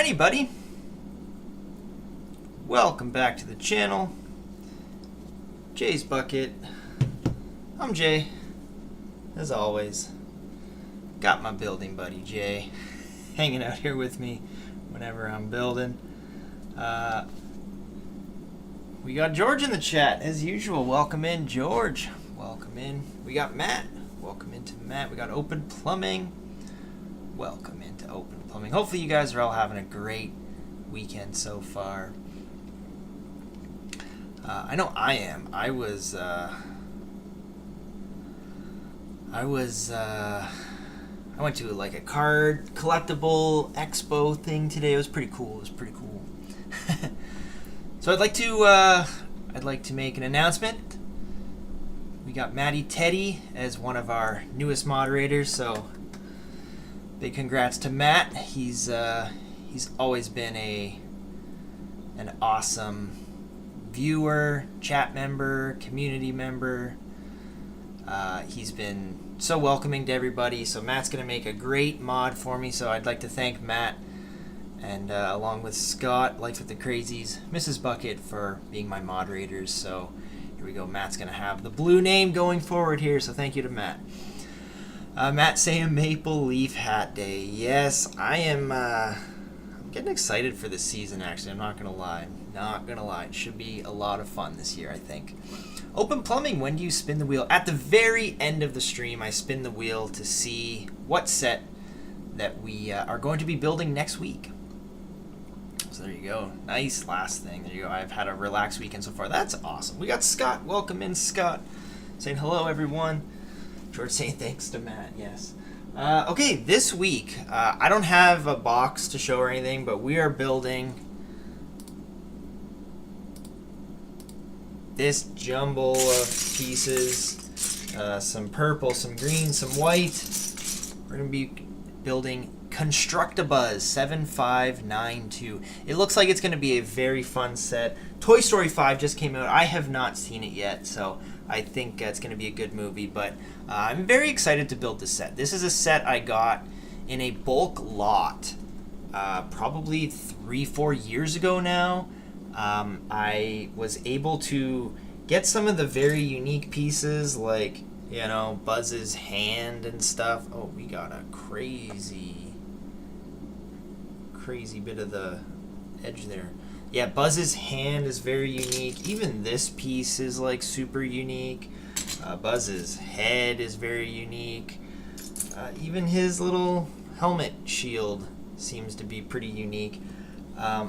Alrighty, buddy. Welcome back to the channel. JaysBucket. I'm Jay, as always. Got my building buddy Jay hanging out here with me whenever I'm building. We got George in the chat as usual. Welcome in, George. Welcome in. We got Matt. Welcome into Matt. We got Open Plumbing. Welcome into Open Plumbing. Hopefully you guys are all having a great weekend so far. I know I am. I went to like a card collectible expo thing today. It was pretty cool. So I'd like to make an announcement. We got Maddie Teddy as one of our newest moderators, so big congrats to Matt. He's always been an awesome viewer, chat member, community member. He's been so welcoming to everybody. So Matt's gonna make a great mod for me. So I'd like to thank Matt and along with Scott, Life with the Crazies, Mrs. Bucket for being my moderators. So here we go. Matt's gonna have the blue name going forward here. So thank you to Matt. Matt saying Maple Leaf Hat Day. Yes, I am. I'm getting excited for this season. Actually, I'm not gonna lie. It should be a lot of fun this year, I think. Open Plumbing. When do you spin the wheel? At the very end of the stream, I spin the wheel to see what set that we are going to be building next week. So there you go. Nice last thing. There you go. I've had a relaxed weekend so far. That's awesome. We got Scott. Welcome in, Scott. Saying hello, everyone. George saying thanks to Matt. Yes. Okay, this week, I don't have a box to show or anything, but we are building this jumble of pieces. Some purple, some green, some white. We're going to be building Constructabuzz 7592. It looks like it's going to be a very fun set. Toy Story 5 just came out. I have not seen it yet, so I think it's going to be a good movie, but I'm very excited to build this set. This is a set I got in a bulk lot probably 3-4 years ago now. I was able to get some of the very unique pieces, like, you know, Buzz's hand and stuff. Oh, we got a crazy bit of the edge there. Yeah, Buzz's hand is very unique. Even this piece is like super unique. Buzz's head is very unique. Even his little helmet shield seems to be pretty unique.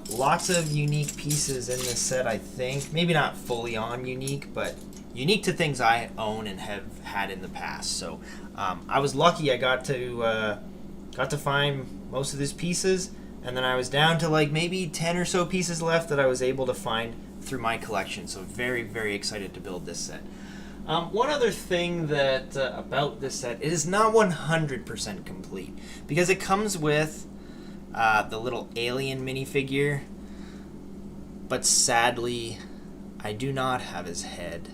Lots of unique pieces in this set, I think. Maybe not fully on unique, but unique to things I own and have had in the past. So I was lucky. I got to find most of these pieces, and then I was down to like maybe 10 or so pieces left that I was able to find through my collection. So very, very excited to build this set. One other thing that about this set, it is not 100% complete because it comes with the little alien minifigure, but sadly I do not have his head,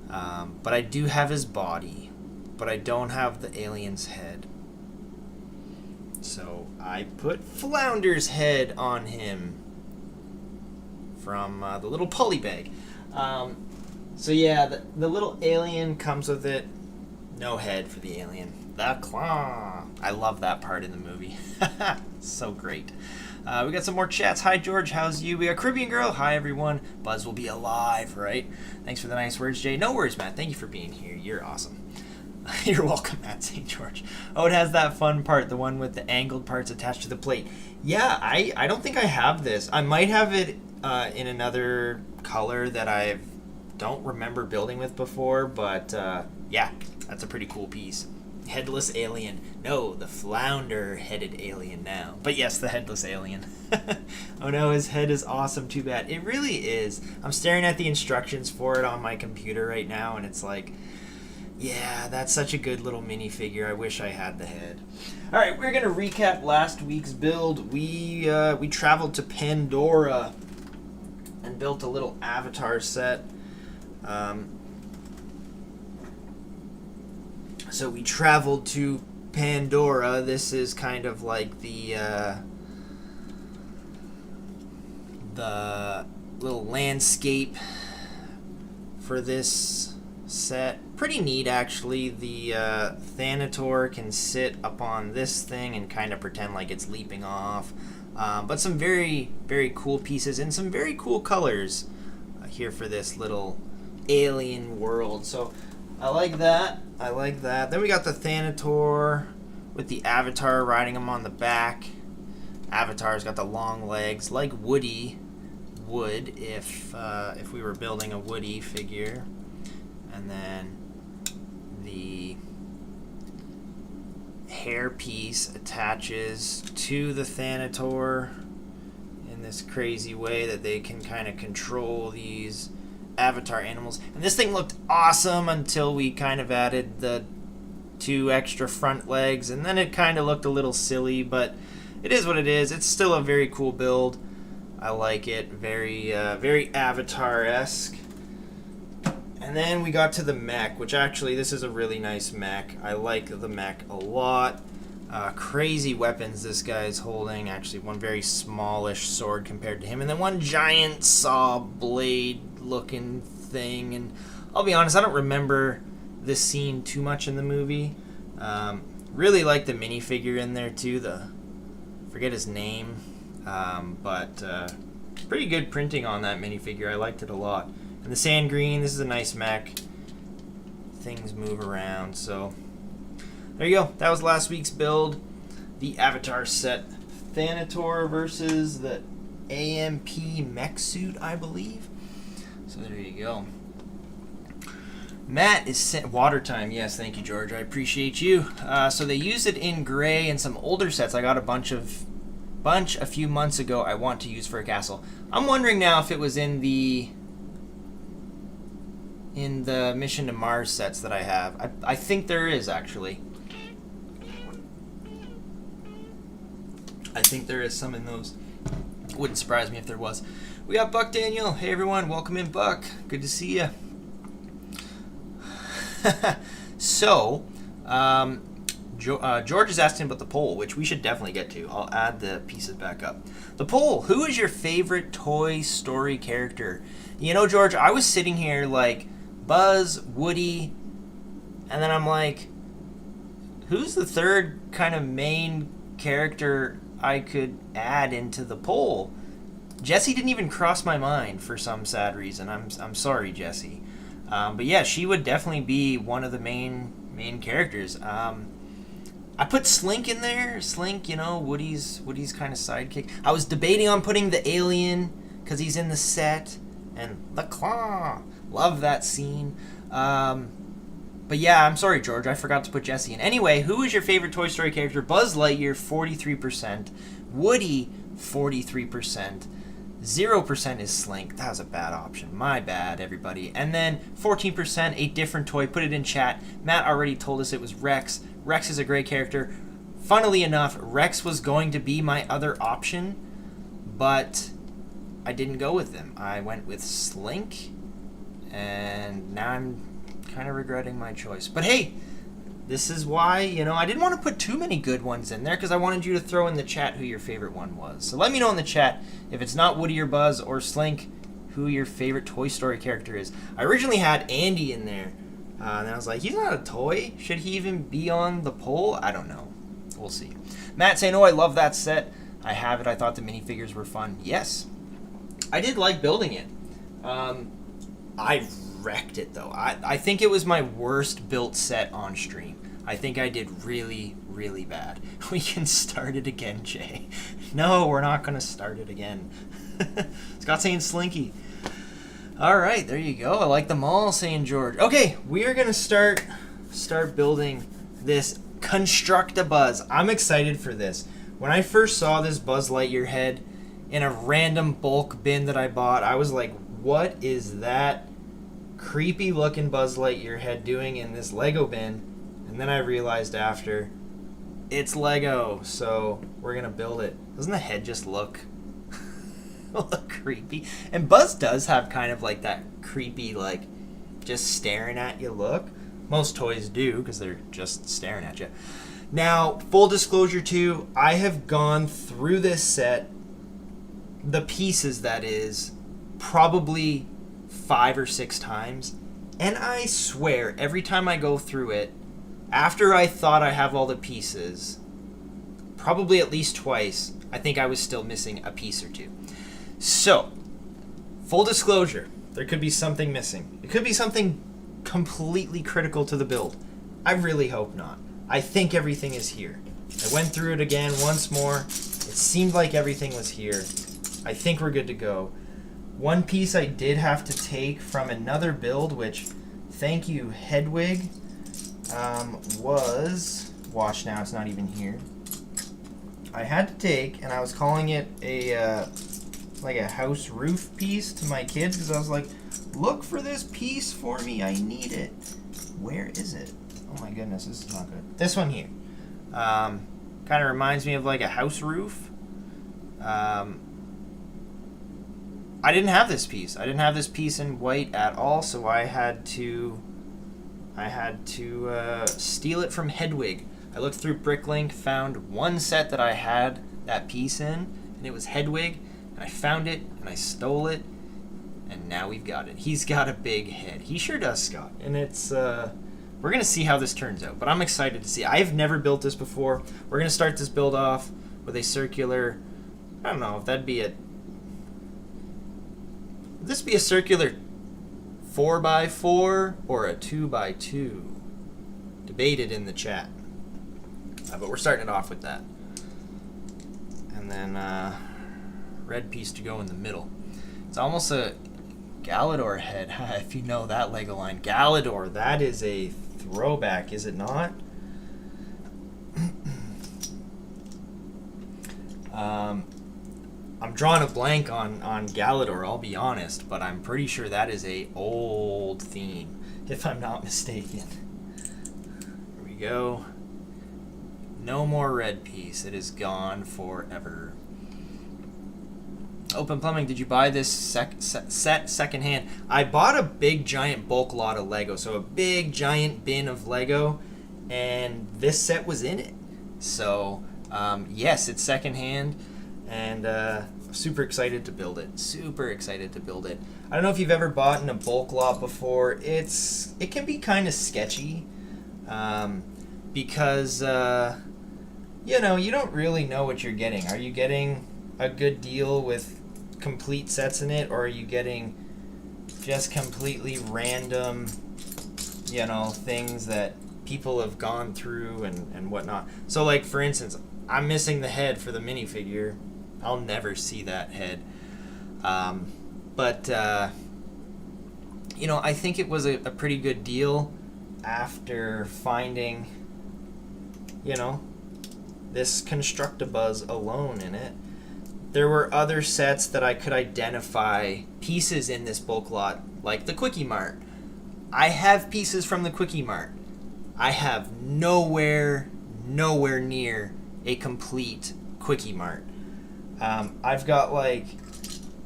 but I do have his body, but I don't have the alien's head. So I put Flounder's head on him from the little pulley bag. So yeah, the little alien comes with it. No head for the alien. The claw. I love that part in the movie. So great. We got some more chats. Hi, George. How's you? We got Caribbean Girl. Hi, everyone. Buzz will be alive, right? Thanks for the nice words, Jay. No worries, Matt. Thank you for being here. You're awesome. You're welcome, Matt St. George. Oh, it has that fun part, the one with the angled parts attached to the plate. Yeah, I don't think I have this. I might have it in another color that I don't remember building with before, but yeah, that's a pretty cool piece. Headless alien. No, the flounder-headed alien now. But yes, the headless alien. Oh no, his head is awesome. Too bad. It really is. I'm staring at the instructions for it on my computer right now, and it's like, yeah, that's such a good little minifigure. I wish I had the head. All right, we're gonna recap last week's build. We traveled to Pandora and built a little avatar set. So we traveled to Pandora. This is kind of like the the little landscape for this set. Pretty neat, actually. The Thanator can sit up on this thing and kind of pretend like it's leaping off. But some very, very cool pieces and some very cool colors here for this little alien world. So I like that. I like that. Then we got the Thanator with the Avatar riding him on the back. Avatar's got the long legs, like Woody would if we were building a Woody figure. And then the hair piece attaches to the Thanator in this crazy way that they can kind of control these Avatar animals. And this thing looked awesome until we kind of added the 2 extra front legs, and then it kind of looked a little silly, but it is what it is. It's still a very cool build. I like it. Very very Avatar-esque. And then we got to the mech, which actually this is a really nice mech. I like the mech a lot. Crazy weapons this guy's holding. Actually, one very smallish sword compared to him, and then one giant saw blade looking thing. And I'll be honest, I don't remember this scene too much in the movie. Really like the minifigure in there too. Forget his name, but pretty good printing on that minifigure. I liked it a lot. And the sand green, this is a nice mech. Things move around, so there you go. That was last week's build. The Avatar set Thanator versus the AMP mech suit, I believe. So there you go. Matt is sent water time. Yes, thank you, George. I appreciate you. So they used it in gray in some older sets. I got a few months ago. I want to use for a castle. I'm wondering now if it was in the Mission to Mars sets that I have. I think there is, actually. I think there is some in those. Wouldn't surprise me if there was. We got Buck Daniel. Hey everyone, welcome in, Buck. Good to see you. So, George is asking about the poll, which we should definitely get to. I'll add the pieces back up. The poll: who is your favorite Toy Story character? You know, George, I was sitting here like Buzz, Woody, and then I'm like, who's the third kind of main character I could add into the poll? Jessie didn't even cross my mind for some sad reason. I'm sorry, Jessie. But yeah, she would definitely be one of the main characters. I put Slink in there. Slink, you know, Woody's kind of sidekick. I was debating on putting the alien because he's in the set, and the claw. Love that scene. But yeah, I'm sorry, George. I forgot to put Jessie in. Anyway, who is your favorite Toy Story character? Buzz Lightyear, 43%. Woody, 43%. 0% is Slink. That was a bad option. My bad, everybody. And then 14%, a different toy. Put it in chat. Matt already told us it was Rex. Rex is a great character. Funnily enough, Rex was going to be my other option, but I didn't go with him. I went with Slink, and now I'm kind of regretting my choice. But hey, this is why, you know, I didn't want to put too many good ones in there because I wanted you to throw in the chat who your favorite one was. So let me know in the chat if it's not Woody or Buzz or Slink, who your favorite Toy Story character is. I originally had Andy in there, and I was like, he's not a toy. Should he even be on the poll? I don't know. We'll see. Matt saying, oh, I love that set. I have it. I thought the minifigures were fun. Yes, I did like building it. I wrecked it, though. I think it was my worst built set on stream. I think I did really, really bad. We can start it again, Jay. No, we're not going to start it again. Scott saying Slinky. All right, there you go. I like them all, saying George. Okay, we are going to start building this Construct-A-Buzz. I'm excited for this. When I first saw this Buzz Lightyear head in a random bulk bin that I bought, I was like, what is that creepy looking Buzz Lightyear head doing in this Lego bin? And then I realized after, it's Lego, so we're gonna build it. Doesn't the head just look creepy? And Buzz does have kind of like that creepy, like, just staring at you look. Most toys do, because they're just staring at you. Now, full disclosure too, I have gone through this set the pieces, that is, probably 5 or 6 times. And I swear, every time I go through it, after I thought I have all the pieces, probably at least twice, I think I was still missing a piece or two. So, full disclosure, there could be something missing. It could be something completely critical to the build. I really hope not. I think everything is here. I went through it again once more. It seemed like everything was here. I think we're good to go. One piece I did have to take from another build, which, thank you, Hedwig, was... Watch now, it's not even here. I had to take, and I was calling it a, like a house roof piece to my kids, because I was like, look for this piece for me, I need it. Where is it? Oh my goodness, this is not good. This one here. Kind of reminds me of like a house roof. I didn't have this piece. I didn't have this piece in white at all, so I had to steal it from Hedwig. I looked through Bricklink, found one set that I had that piece in, and it was Hedwig, and I found it, and I stole it, and now we've got it. He's got a big head. He sure does, Scott. And it's, we're going to see how this turns out, but I'm excited to see. I've never built this before. We're going to start this build off with a circular, I don't know if that'd be would this be a circular 4x4 or a 2x2? Debate it in the chat. But we're starting it off with that. And then red piece to go in the middle. It's almost a Galador head, if you know that Lego line. Galador, that is a throwback, is it not? I'm drawing a blank on Galador, I'll be honest, but I'm pretty sure that is a old theme, if I'm not mistaken. Here we go. No more red piece. It is gone forever. Open Plumbing, did you buy this set secondhand? I bought a big giant bulk lot of Lego, so a big giant bin of Lego, and this set was in it. So, yes, it's secondhand. And super excited to build it. Super excited to build it. I don't know if you've ever bought in a bulk lot before. It can be kind of sketchy because you know, you don't really know what you're getting. Are you getting a good deal with complete sets in it, or are you getting just completely random, you know, things that people have gone through and whatnot? So, like, for instance, I'm missing the head for the minifigure. I'll never see that head. But you know, I think it was a pretty good deal after finding, you know, this Constructabuzz alone in it. There were other sets that I could identify pieces in this bulk lot, like the Quickie Mart. I have pieces from the Quickie Mart. I have nowhere near a complete Quickie Mart. I've got like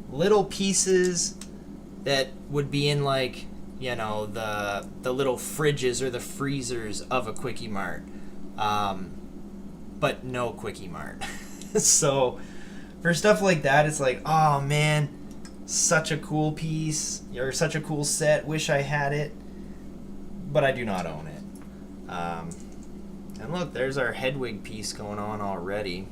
little pieces that would be in, like, you know, the little fridges or the freezers of a Quickie Mart, but no Quickie Mart. So for stuff like that, it's like, oh man, such a cool piece or such a cool set. Wish I had it, but I do not own it. And look, there's our Hedwig piece going on already.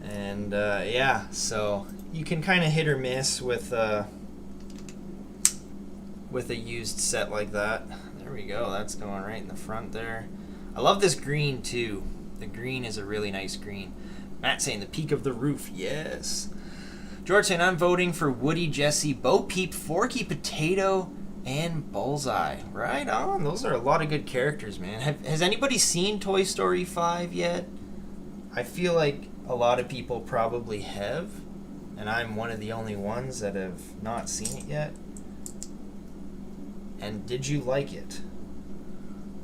And yeah, so you can kind of hit or miss with a used set like that. There we go. That's going right in the front there. I love this green too. The green is a really nice green. Matt saying the peak of the roof. Yes. George saying I'm voting for Woody, Jesse, Bo Peep, Forky, Potato, and Bullseye. Right on. Those are a lot of good characters, man. Has anybody seen Toy Story 5 yet? I feel like a lot of people probably have, and I'm one of the only ones that have not seen it yet. And did you like it?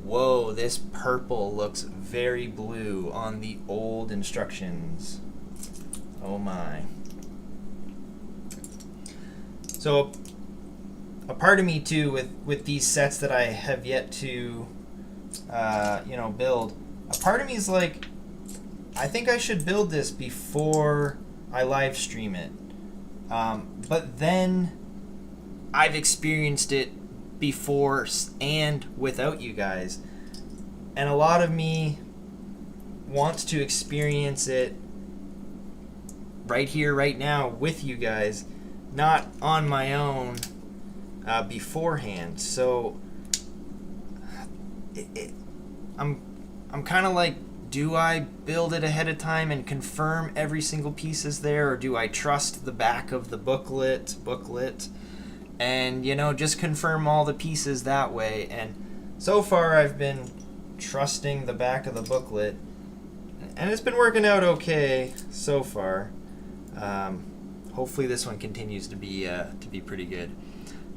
Whoa, this purple looks very blue on the old instructions. Oh my. So a part of me too with these sets that I have yet to you know, build, a part of me is like, I think I should build this before I live stream it. But then I've experienced it before and without you guys. And a lot of me wants to experience it right here, right now with you guys, not on my own beforehand. So I'm kind of like, do I build it ahead of time and confirm every single piece is there, or do I trust the back of the booklet and, you know, just confirm all the pieces that way? And so far I've been trusting the back of the booklet, and it's been working out okay so far. Hopefully this one continues to be pretty good.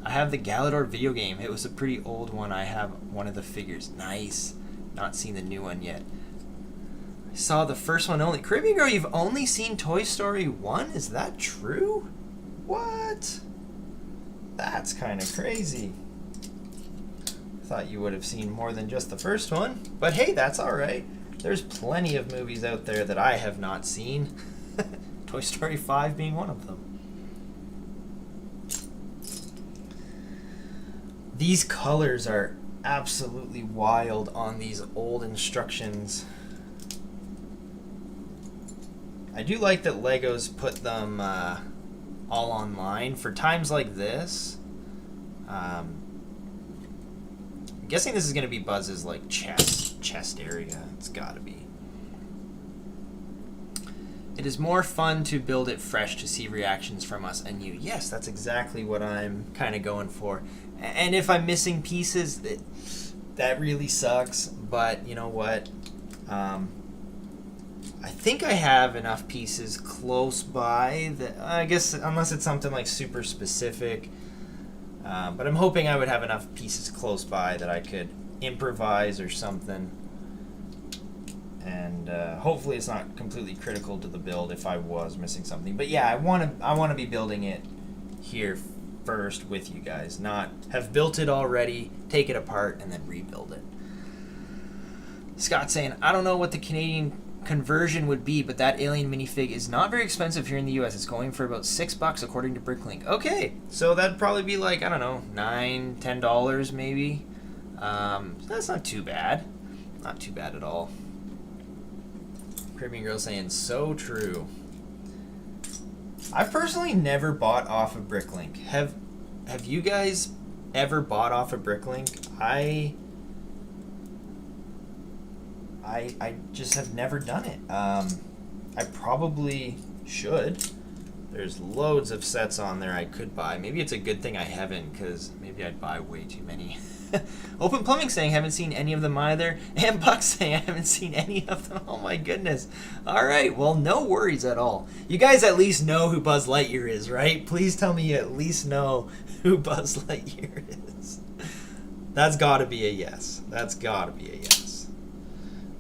I have the Galador video game. It was a pretty old one. I have one of the figures. Nice. Not seen the new one yet. I saw the first one only. Caribbean Girl, you've only seen Toy Story 1? Is that true? What? That's kind of crazy. Thought you would have seen more than just the first one. But hey, that's alright. There's plenty of movies out there that I have not seen. Toy Story 5 being one of them. These colors are absolutely wild on these old instructions. I do like that Legos put them all online for times like this. I'm guessing this is going to be Buzz's like chest area. It's got to be. It is more fun to build it fresh to see reactions from us and you. Yes, that's exactly what I'm kind of going for. And if I'm missing pieces, that really sucks. But you know what? I think I have enough pieces close by that, I guess, unless it's something like super specific. But I'm hoping I would have enough pieces close by that I could improvise or something. And hopefully it's not completely critical to the build if I was missing something. But yeah, I want to be building it here first with you guys, not have built it already, take it apart, and then rebuild it. Scott's saying, I don't know what the Canadian conversion would be, but that alien minifig is not very expensive here in the US. It's going for about $6 according to Bricklink. Okay, so that'd probably be like, I don't know, $9, $10 maybe. That's not too bad. Not too bad at all. Caribbean Girl saying, so true. I've personally never bought off of Bricklink. Have you guys ever bought off of Bricklink? I just have never done it. I probably should. There's loads of sets on there I could buy. Maybe it's a good thing I haven't, because maybe I'd buy way too many. Open Plumbing saying, haven't seen any of them either. And Buck saying, I haven't seen any of them. Oh my goodness. Alright, well, no worries at all. You guys at least know who Buzz Lightyear is, right? Please tell me you at least know who Buzz Lightyear is. That's gotta be a yes. That's gotta be a yes.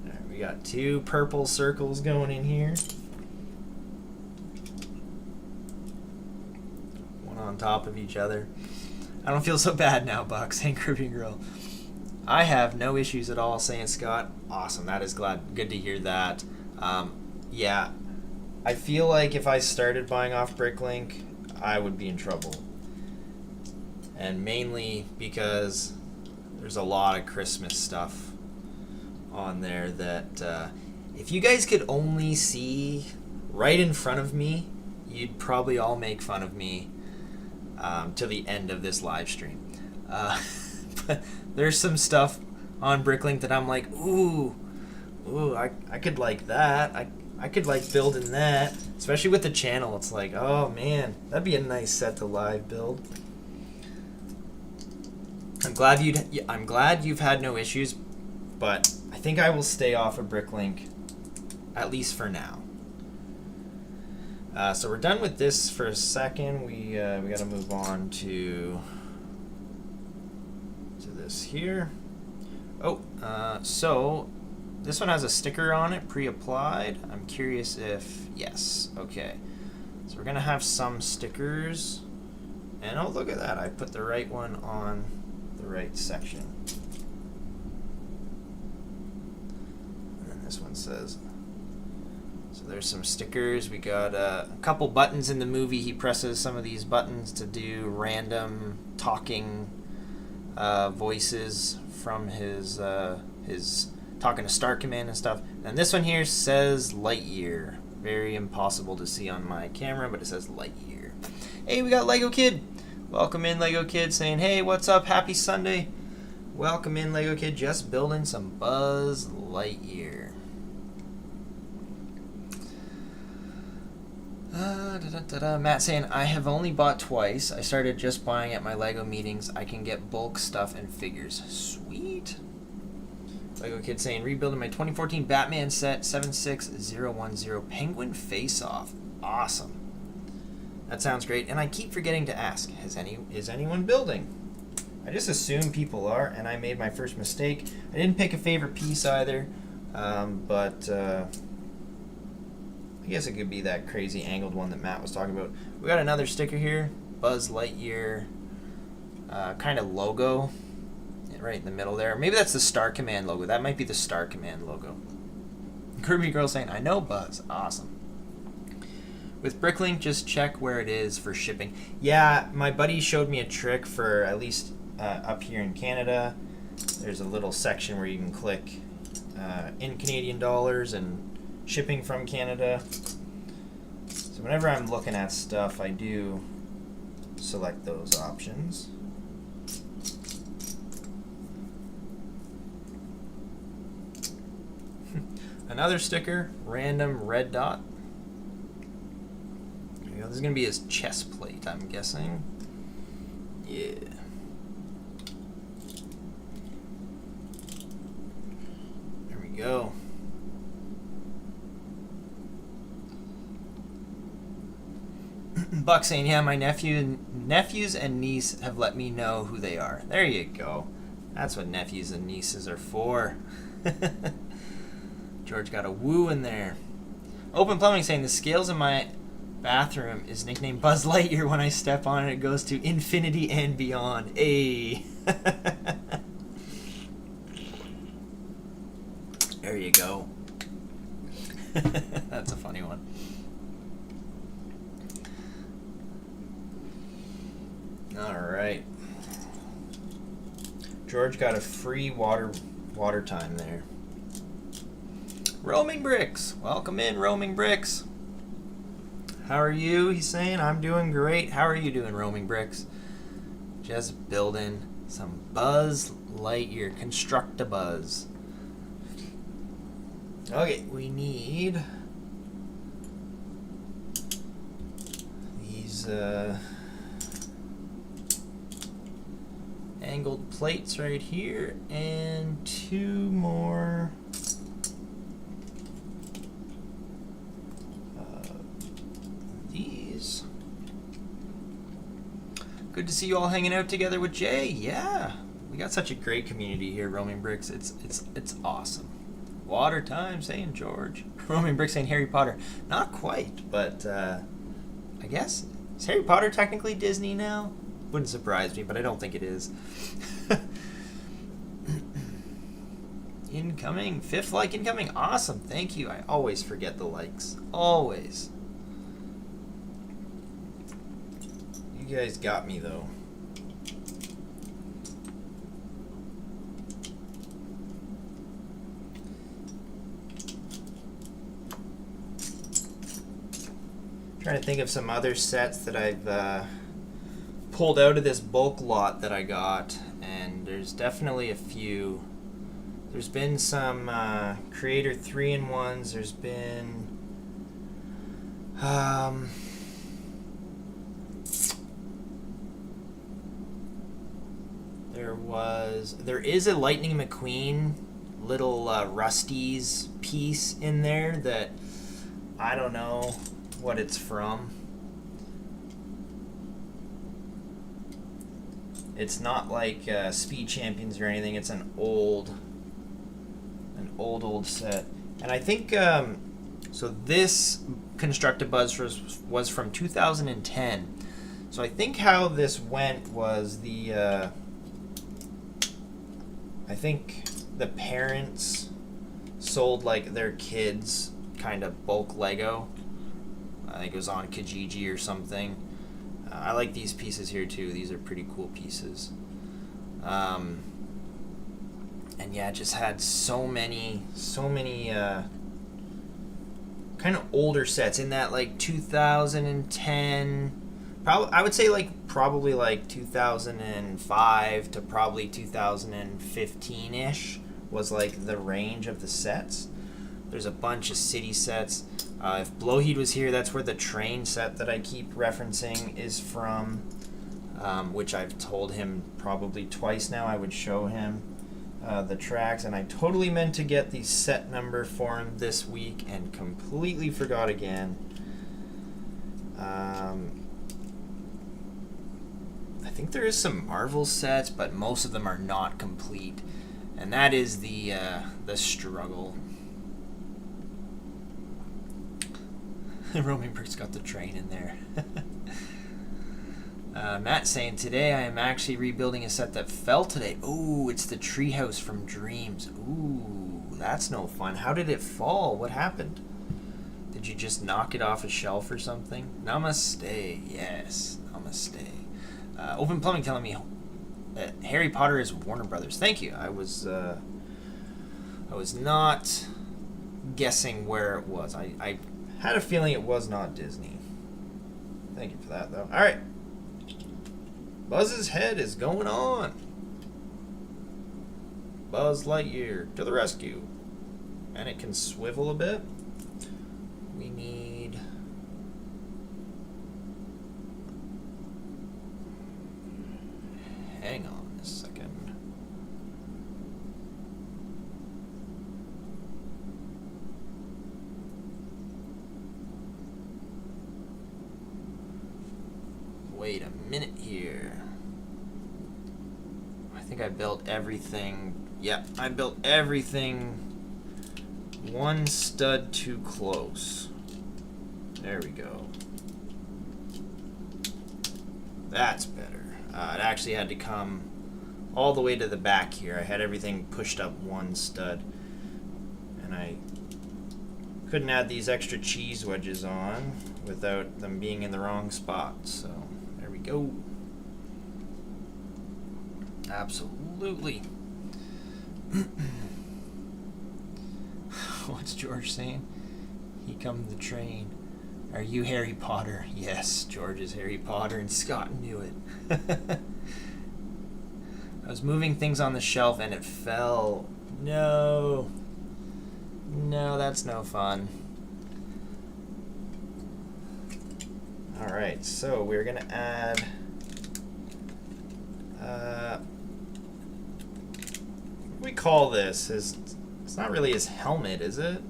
Alright, we got 2 purple circles going in here. One on top of each other. I don't feel so bad now, Buck, saying Caribbean Girl. I have no issues at all, saying Scott. Awesome, that is good to hear that. Yeah, I feel like if I started buying off Bricklink, I would be in trouble. And mainly because there's a lot of Christmas stuff on there that if you guys could only see right in front of me, you'd probably all make fun of me till the end of this live stream. But there's some stuff on Bricklink that I'm like, ooh, I could like that. I could like building that, especially with the channel. It's like, oh man, that'd be a nice set to live build. I'm glad you've had no issues, but I think I will stay off of Bricklink, at least for now. So we're done with this for a second. We got to move on to this here. Oh, so this one has a sticker on it, pre-applied. I'm curious if yes. Okay, so we're gonna have some stickers, and oh look at that! I put the right one on the right section. And then this one says So there's some stickers. We got a couple buttons in the movie. He presses some of these buttons to do random talking voices from his talking to Star Command and stuff. And this one here says Lightyear. Very impossible to see on my camera, but it says Lightyear. Hey, we got Lego Kid. Welcome in, Lego Kid, saying, hey, what's up? Happy Sunday. Welcome in, Lego Kid. Just building some Buzz Lightyear. Matt saying, I have only bought twice. I started just buying at my Lego meetings. I can get bulk stuff and figures. Sweet. Lego Kid saying, rebuilding my 2014 Batman set 76010 Penguin Face-Off. Awesome. That sounds great. And I keep forgetting to ask, is anyone building? I just assume people are, and I made my first mistake. I didn't pick a favorite piece either, but I guess it could be that crazy angled one that Matt was talking about. We got another sticker here, Buzz Lightyear kind of logo right in the middle there. Maybe that's the Star Command logo. That might be the Star Command logo. Kirby Girl saying, I know Buzz. Awesome. With Bricklink, just check where it is for shipping. Yeah, my buddy showed me a trick for at least up here in Canada. There's a little section where you can click in Canadian dollars and shipping from Canada. So whenever I'm looking at stuff, I do select those options. Another sticker, random red dot. There we go. This is going to be his chest plate, I'm guessing. Yeah. There we go. Buck saying, yeah, my nephews and niece have let me know who they are. There you go. That's what nephews and nieces are for. George got a woo in there. Open Plumbing saying, the scales in my bathroom is nicknamed Buzz Lightyear. When I step on it, it goes to infinity and beyond. Hey. There you go. That's a funny one. All right. George got a free water time there. Roaming Bricks. Welcome in, Roaming Bricks. How are you? He's saying, I'm doing great. How are you doing, Roaming Bricks? Just building some Buzz Lightyear. Construct a Buzz. Okay, we need these angled plates right here and two more these. Good to see you all hanging out together with Jay. Yeah, we got such a great community here, Roaming Bricks. It's awesome. Water time, saying George. Roaming Bricks saying Harry Potter. Not quite, but I guess, is Harry Potter technically Disney now? Wouldn't surprise me, but I don't think it is. Incoming. 5th like incoming. Awesome. Thank you. I always forget the likes. Always. You guys got me, though. Trying to think of some other sets that I've pulled out of this bulk lot that I got, and there's definitely a few. There's been some Creator 3-in-1s. There's been there is a Lightning McQueen little Rusty's piece in there that I don't know what it's from. It's not like Speed Champions or anything. It's an old set. And I think so this Construct-A-Buzz was from 2010. So I think how this went was I think the parents sold like their kids kind of bulk Lego. I think it was on Kijiji or something. I like these pieces here too. These are pretty cool pieces. And yeah, just had so many kind of older sets in that like 2010. I would say probably like 2005 to probably 2015-ish was like the range of the sets. There's a bunch of city sets. If Blowheed was here, that's where the train set that I keep referencing is from, which I've told him probably twice now I would show him the tracks, and I totally meant to get the set number for him this week and completely forgot again. I think there is some Marvel sets, but most of them are not complete, and that is the struggle. Roaming Brick's got the train in there. Matt saying, today I am actually rebuilding a set that fell today. Ooh, it's the treehouse from Dreams. Ooh, that's no fun. How did it fall? What happened? Did you just knock it off a shelf or something? Namaste. Yes, namaste. Open Plumbing telling me Harry Potter is Warner Brothers. Thank you. I was not guessing where it was. I had a feeling it was not Disney. Thank you for that, though. All right. Buzz's head is going on. Buzz Lightyear to the rescue. And it can swivel a bit. We need... Hang on a second. Wait a minute here. I think I built everything. Yep, I built everything one stud too close. There we go. That's better. It actually had to come all the way to the back here. I had everything pushed up one stud, and I couldn't add these extra cheese wedges on without them being in the wrong spot. So there we go. Absolutely. What's George saying? He come the train. Are you Harry Potter? Yes, George is Harry Potter, and Scott knew it. I was moving things on the shelf and it fell. No. No, that's no fun. Alright, so we're going to add... what do we call this? It's not really his helmet, is it?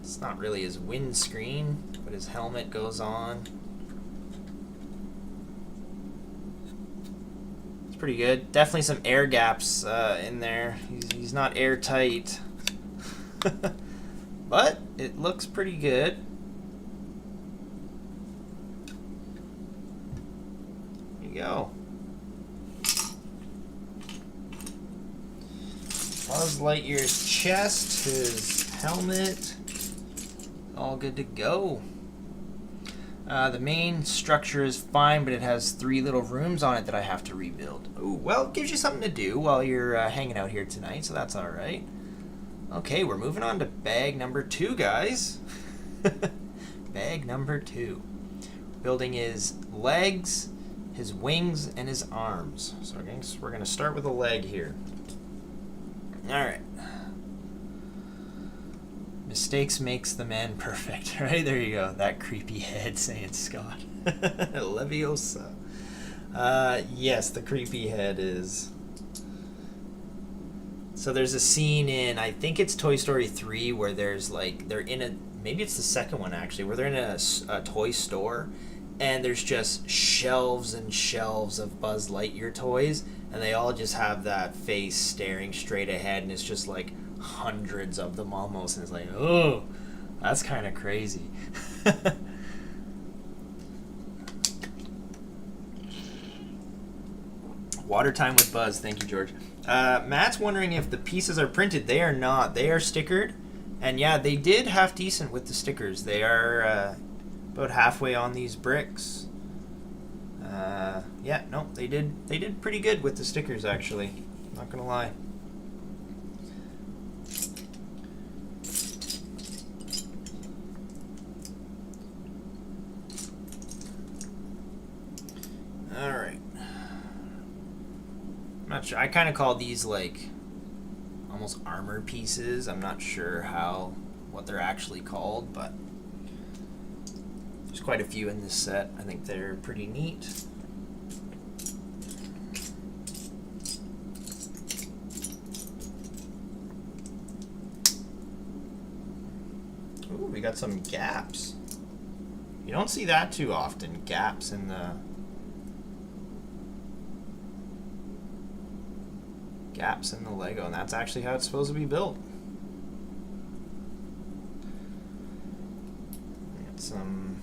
It's not really his windscreen, but his helmet goes on. It's pretty good. Definitely some air gaps in there. He's not airtight. But it looks pretty good. There you go. Buzz Lightyear's chest, his helmet, all good to go. The main structure is fine, but it has 3 little rooms on it that I have to rebuild. Ooh, well, it gives you something to do while you're hanging out here tonight, so that's all right. Okay, we're moving on to bag number 2, guys. Bag number 2. Building his legs, his wings, and his arms. So we're going to start with a leg here. All right. Mistakes makes the man perfect, right? There you go. That creepy head saying Scott. Leviosa. Yes, the creepy head is... So there's a scene in, I think it's Toy Story 3, where there's like, they're in a, maybe it's the second one actually, where they're in a toy store, and there's just shelves and shelves of Buzz Lightyear toys, and they all just have that face staring straight ahead, and it's just like hundreds of them almost, and it's like, oh, that's kind of crazy. Water time with Buzz. Thank you, George. Matt's wondering if the pieces are printed. They are not. They are stickered. And yeah, they did half decent with the stickers. They are about halfway on these bricks. Yeah, no, they did pretty good with the stickers, actually. Not gonna lie. All right. I'm not sure. I kind of call these like almost armor pieces. I'm not sure what they're actually called, but there's quite a few in this set. I think they're pretty neat. Ooh, we got some gaps. You don't see that too often, gaps in the Lego, and that's actually how it's supposed to be built. Got some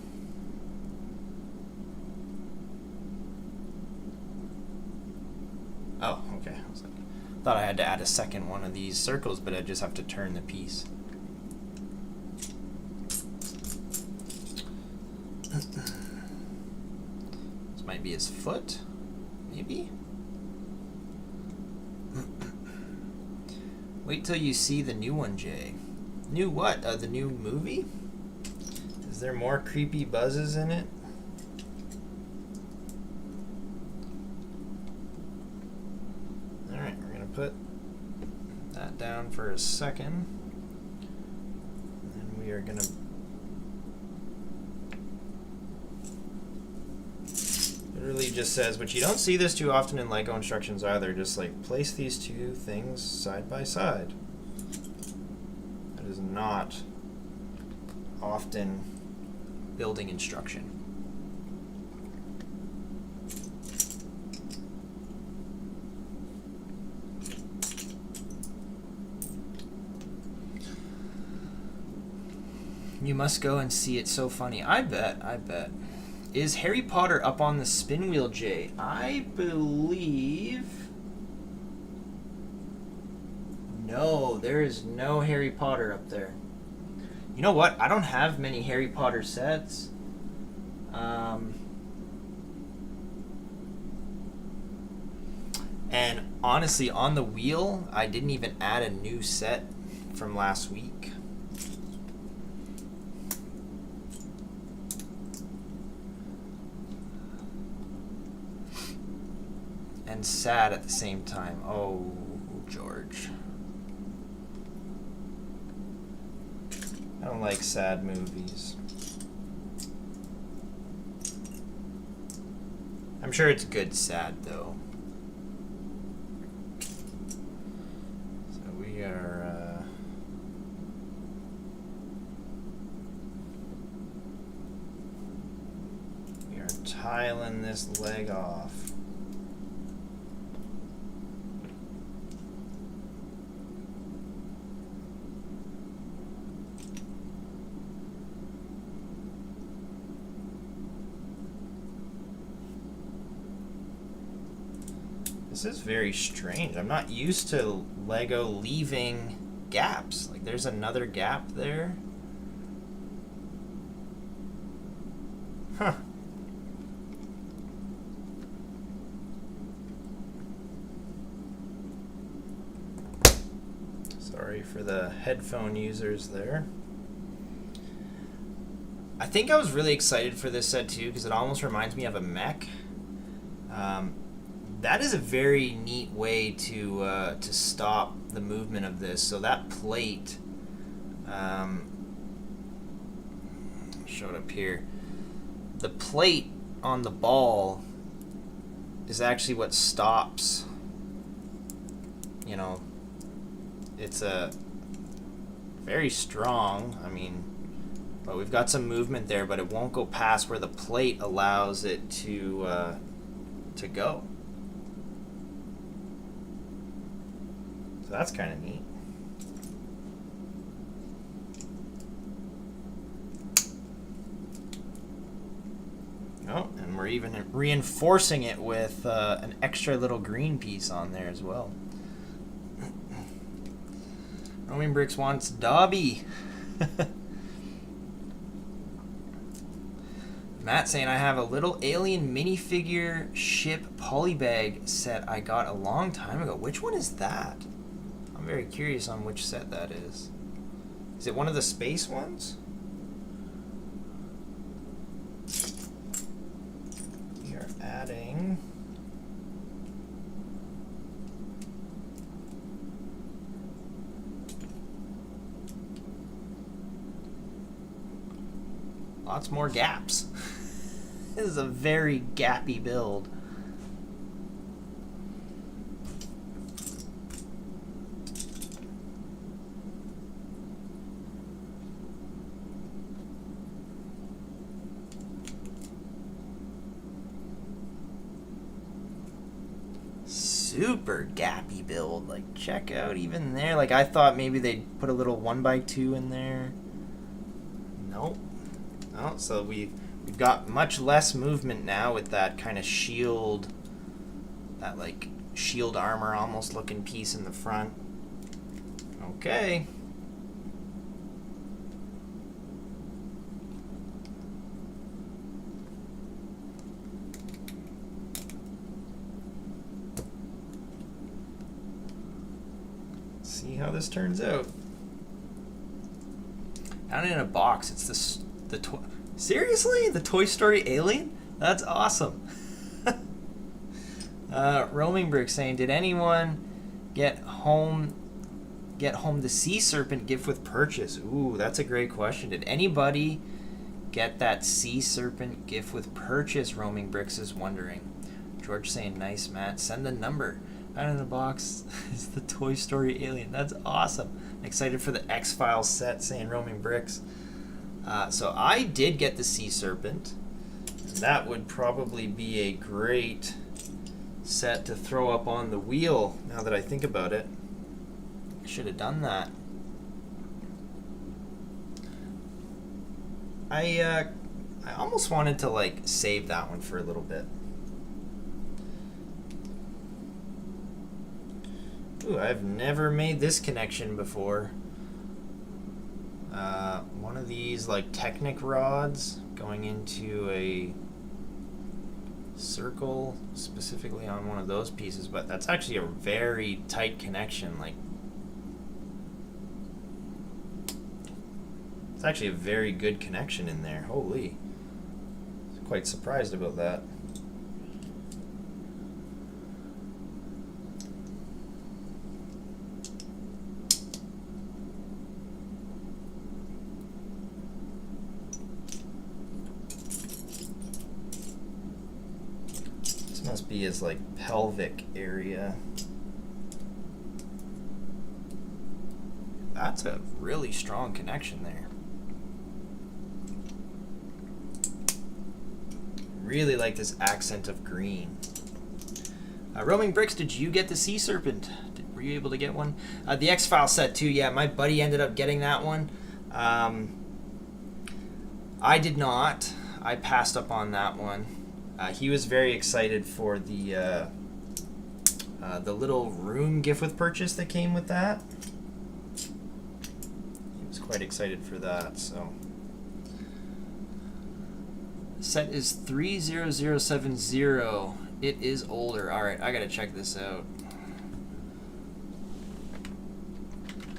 oh, okay. I was like, thought I had to add a second one of these circles, but I just have to turn the piece. This might be his foot, maybe. Wait till you see the new one, Jay. New what? The new movie? Is there more creepy buzzes in it? Alright, we're going to put that down for a second. And then we are going to... It really just says, but you don't see this too often in Lego instructions either, just like place these two things side by side. That is not often building instruction. You must go and see it, so funny. I bet. Is Harry Potter up on the spin wheel, Jay? I believe... No, there is no Harry Potter up there. You know what? I don't have many Harry Potter sets. And honestly, on the wheel, I didn't even add a new set from last week. And sad at the same time. Oh, George. I don't like sad movies. I'm sure it's good sad, though. So we are... we are tiling this leg off. This is very strange. I'm not used to Lego leaving gaps. Like, there's another gap there. Huh. Sorry for the headphone users there. I think I was really excited for this set too because it almost reminds me of a mech. That is a very neat way to stop the movement of this. So that plate, show it up here. The plate on the ball is actually what stops. You know, it's a very strong. I mean, but we've got some movement there, but it won't go past where the plate allows it to go. So that's kind of neat. Oh, and we're we're even reinforcing it with an extra little green piece on there as well. Roaming Bricks wants Dobby. Matt saying, I have a little alien minifigure ship polybag set I got a long time ago. Which one is that? I'm very curious on which set that is. Is it one of the space ones? We are adding... lots more gaps. This is a very gappy build. Super gappy build. Like, check out even there. Like, I thought maybe they'd put a little 1x2 in there. Nope. Oh, so we've got much less movement now with that kind of shield, that like shield armor almost looking piece in the front. Okay. Let's see how this turns out. Down in a box, it's the toy. Seriously? The Toy Story alien? That's awesome. Roaming Brick saying, did anyone get home the sea serpent gift with purchase? Ooh, that's a great question. Did anybody get that sea serpent gift with purchase? Roaming Bricks is wondering. George saying, nice, Matt. Send the number. Out in the box is the Toy Story alien. That's awesome. I'm excited for the X-Files set, saying Roaming Bricks. So I did get the sea serpent. That would probably be a great set to throw up on the wheel, now that I think about it. Should have done that. I almost wanted to like save that one for a little bit. Ooh, I've never made this connection before. One of these like Technic rods going into a circle, specifically on one of those pieces, but that's actually a very tight connection. Like, it's actually a very good connection in there. Holy, I'm quite surprised about that. Must be his like pelvic area. That's a really strong connection there. Really like this accent of green. Roaming Bricks, did you get the sea serpent? Were you able to get one? The X-Files set too. Yeah, my buddy ended up getting that one. I did not. I passed up on that one. He was very excited for the little room gift with purchase that came with that. He was quite excited for that. So set is 30070. It is older. All right, I gotta check this out.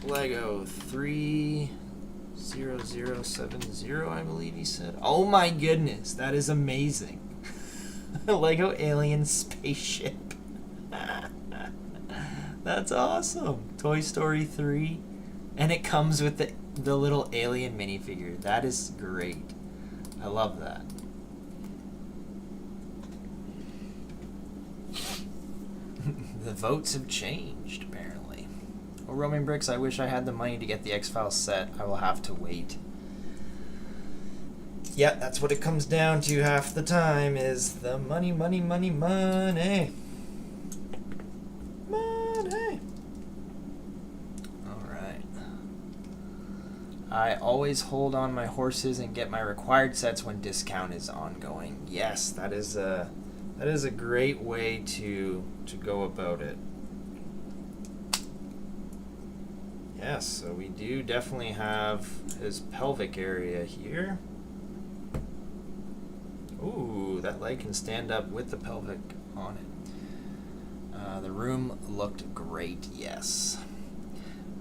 Lego 30070, I believe he said. Oh my goodness, that is amazing. Lego alien spaceship. That's awesome. Toy Story 3. And it comes with the little alien minifigure. That is great. I love that. The votes have changed, apparently. Well, Roaming Bricks, I wish I had the money to get the X-Files set. I will have to wait. Yeah, that's what it comes down to half the time, is the money, money, money, money. Money. All right. I always hold on my horses and get my required sets when discount is ongoing. Yes, that is a great way to go about it. Yes, so we do definitely have his pelvic area here. Ooh, that leg can stand up with the pelvic on it. The room looked great, yes.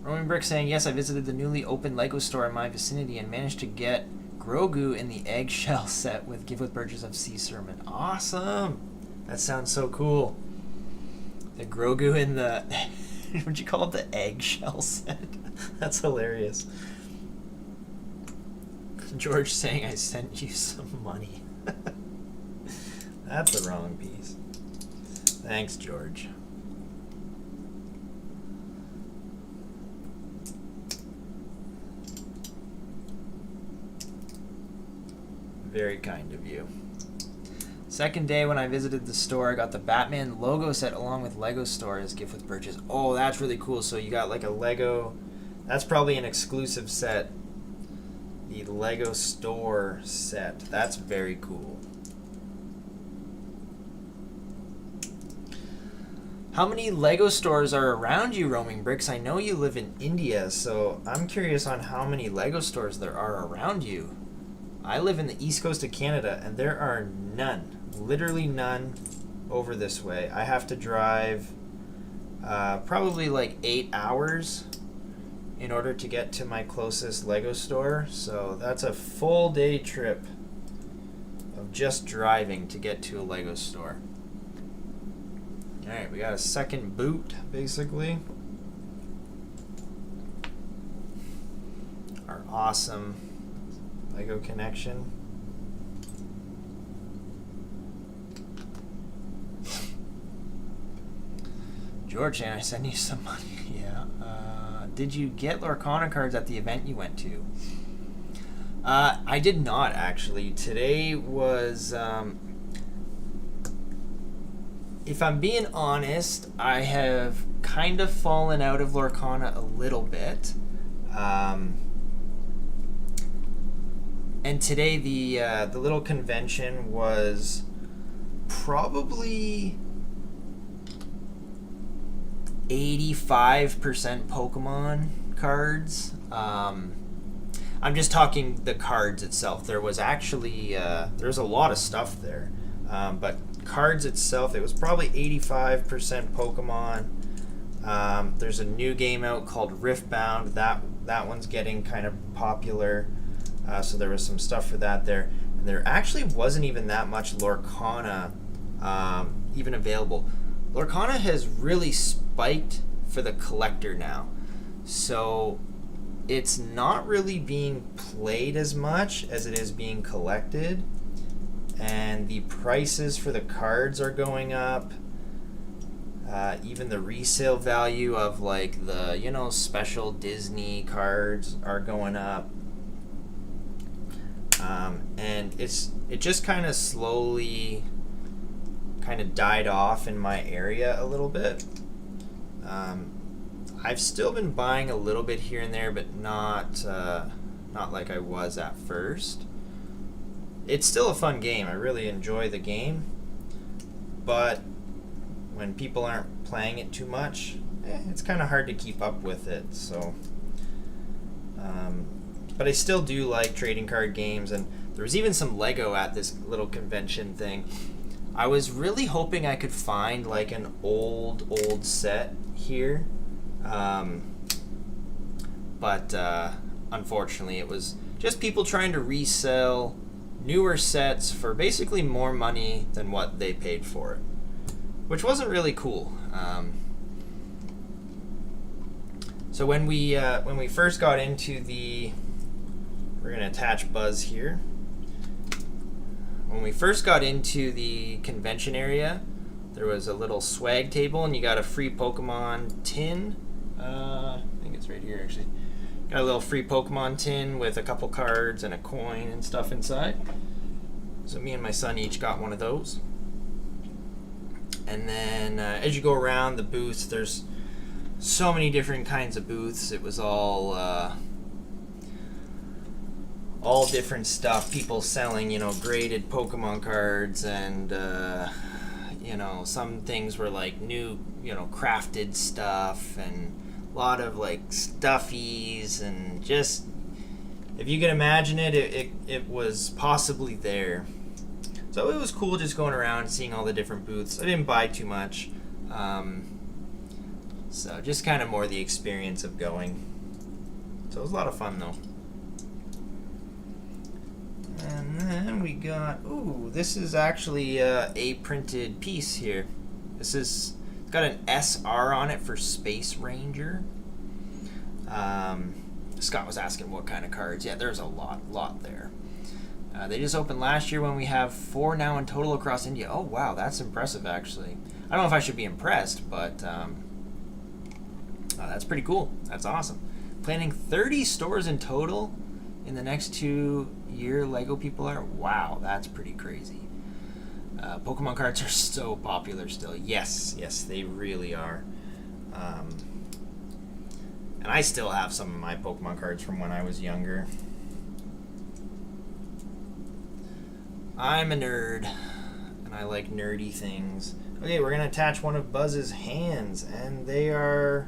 Roman Brick saying, yes, I visited the newly opened Lego store in my vicinity and managed to get Grogu in the eggshell set with gift with purchase of Sea Sermon. Awesome! That sounds so cool. The Grogu in the... What'd you call it? The eggshell set? That's hilarious. George saying, I sent you some money. That's the wrong piece. Thanks, George. Very kind of you. Second day when I visited the store, I got the Batman logo set along with Lego Store as gift with purchase. Oh, that's really cool. So you got like a Lego... That's probably an exclusive set. The Lego Store set. That's very cool. How many Lego stores are around you, Roaming Bricks? I know you live in India, so I'm curious on how many Lego stores there are around you. I live in the east coast of Canada, and there are none. Literally none over this way. I have to drive probably like 8 hours in order to get to my closest Lego store. So that's a full day trip of just driving to get to a Lego store. Alright, we got a second boot, basically. Our awesome Lego connection. George, and I send you some money. Yeah. Did you get Lorcana cards at the event you went to? I did not, actually. Today was... if I'm being honest, I have kind of fallen out of Lorcana a little bit. And today the little convention was probably 85% Pokemon cards. I'm just talking the cards itself. There was actually there's a lot of stuff there, but cards itself, it was probably 85% Pokemon. There's a new game out called Riftbound. That one's getting kind of popular. So there was some stuff for that there. And there actually wasn't even that much Lorcana even available. Lorcana has really spiked for the collector now. So it's not really being played as much as it is being collected. And the prices for the cards are going up. Even the resale value of like the, special Disney cards are going up. And it just kind of slowly kind of died off in my area a little bit. I've still been buying a little bit here and there, but not like I was at first. It's still a fun game. I really enjoy the game, but when people aren't playing it too much, it's kind of hard to keep up with it. So, but I still do like trading card games, and there was even some Lego at this little convention thing. I was really hoping I could find like an old set here, but unfortunately it was just people trying to resell newer sets for basically more money than what they paid for it, which wasn't really cool. So when we first got into we're going to attach Buzz here. When we first got into the convention area, there was a little swag table, and you got a free Pokemon tin. I think it's right here, actually. Got a little free Pokemon tin with a couple cards and a coin and stuff inside. So me and my son each got one of those. And then as you go around the booths, there's so many different kinds of booths. It was all all different stuff. People selling, you know, graded Pokemon cards, and you know, some things were like new, you know, crafted stuff, and a lot of like stuffies, and just, if you can imagine it, it was possibly there. So it was cool just going around and seeing all the different booths. I didn't buy too much, so just kind of more the experience of going. So it was a lot of fun though. And then we got, ooh, this is actually a printed piece here. This is, it's got an SR on it for Space Ranger. Scott was asking what kind of cards. Yeah, there's a lot there. They just opened last year when we have 4 now in total across India. Oh, wow, that's impressive, actually. I don't know if I should be impressed, but that's pretty cool. That's awesome. Planning 30 stores in total in the next 2-year Lego people are. Wow, that's pretty crazy. Pokemon cards are so popular still. Yes, they really are. And I still have some of my Pokemon cards from when I was younger. I'm a nerd, and I like nerdy things. Okay, we're going to attach one of Buzz's hands, and they are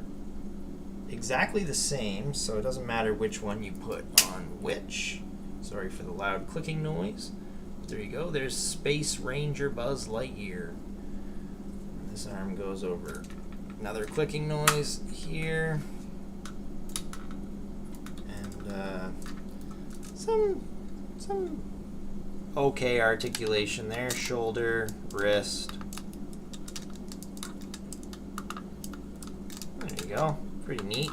exactly the same, so it doesn't matter which one you put on which. Sorry for the loud clicking noise. There you go. There's Space Ranger Buzz Lightyear. This arm goes over. Another clicking noise here. And some okay articulation there. Shoulder, wrist. There you go. Pretty neat.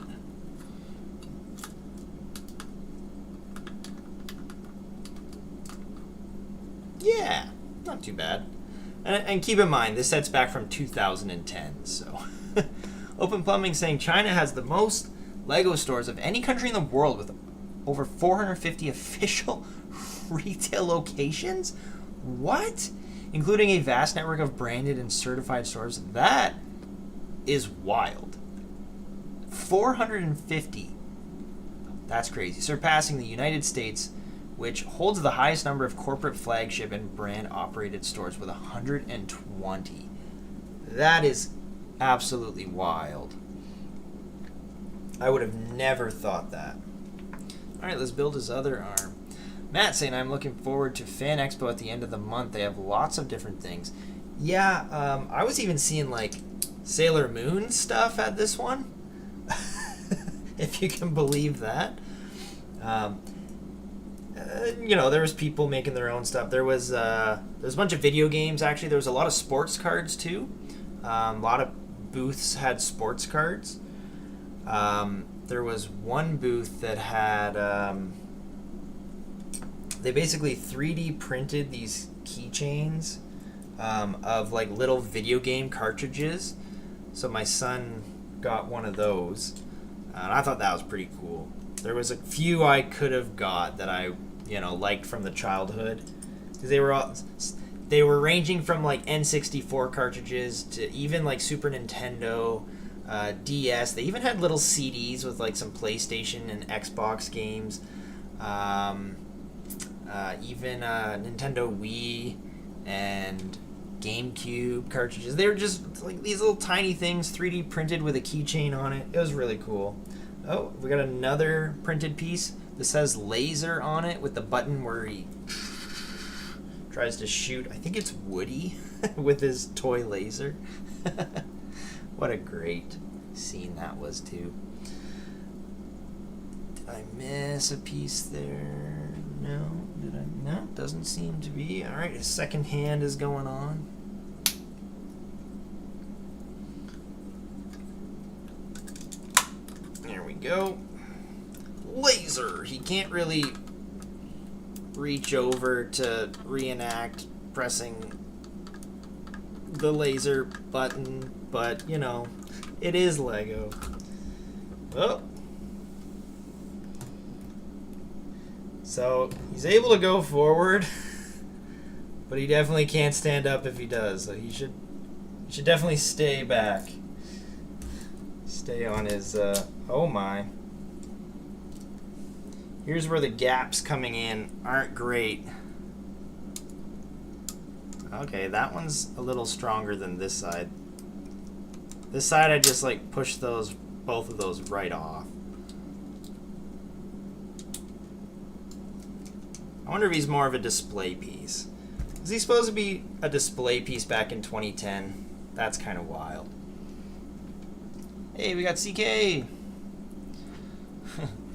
Yeah, not too bad. And keep in mind, this set's back from 2010, so. Open Plumbing saying China has the most Lego stores of any country in the world with over 450 official retail locations? What? Including a vast network of branded and certified stores. That is wild. 450. That's crazy. Surpassing the United States, which holds the highest number of corporate flagship and brand operated stores with 120. That is absolutely wild. I would have never thought that. All right, let's build his other arm. Matt saying, I'm looking forward to Fan Expo at the end of the month. They have lots of different things. Yeah, I was even seeing like Sailor Moon stuff at this one. If you can believe that. You know, there was people making their own stuff. There was a bunch of video games, actually. There was a lot of sports cards, too. A lot of booths had sports cards. There was one booth that had... they basically 3D printed these keychains of, like, little video game cartridges. So my son got one of those. And I thought that was pretty cool. There was a few I could have got that I, you know, liked from the childhood. Because they were ranging from like N64 cartridges to even like Super Nintendo, DS. They even had little CDs with like some PlayStation and Xbox games. Even Nintendo Wii and GameCube cartridges. They were just like these little tiny things, 3D printed with a keychain on it. It was really cool. Oh, we got another printed piece. This says laser on it with the button where he tries to shoot. I think it's Woody with his toy laser. What a great scene that was, too. Did I miss a piece there? No. Did I? No, doesn't seem to be. All right, his second hand is going on. There we go. Laser. He can't really reach over to reenact pressing the laser button, but, you know, it is Lego. Oh. So, he's able to go forward, but he definitely can't stand up if he does. So he should definitely stay back. Stay on his, oh my. Here's where the gaps coming in aren't great. Okay, that one's a little stronger than this side. This side I just like push those, both of those right off. I wonder if he's more of a display piece. Is he supposed to be a display piece back in 2010? That's kind of wild. Hey, we got CK.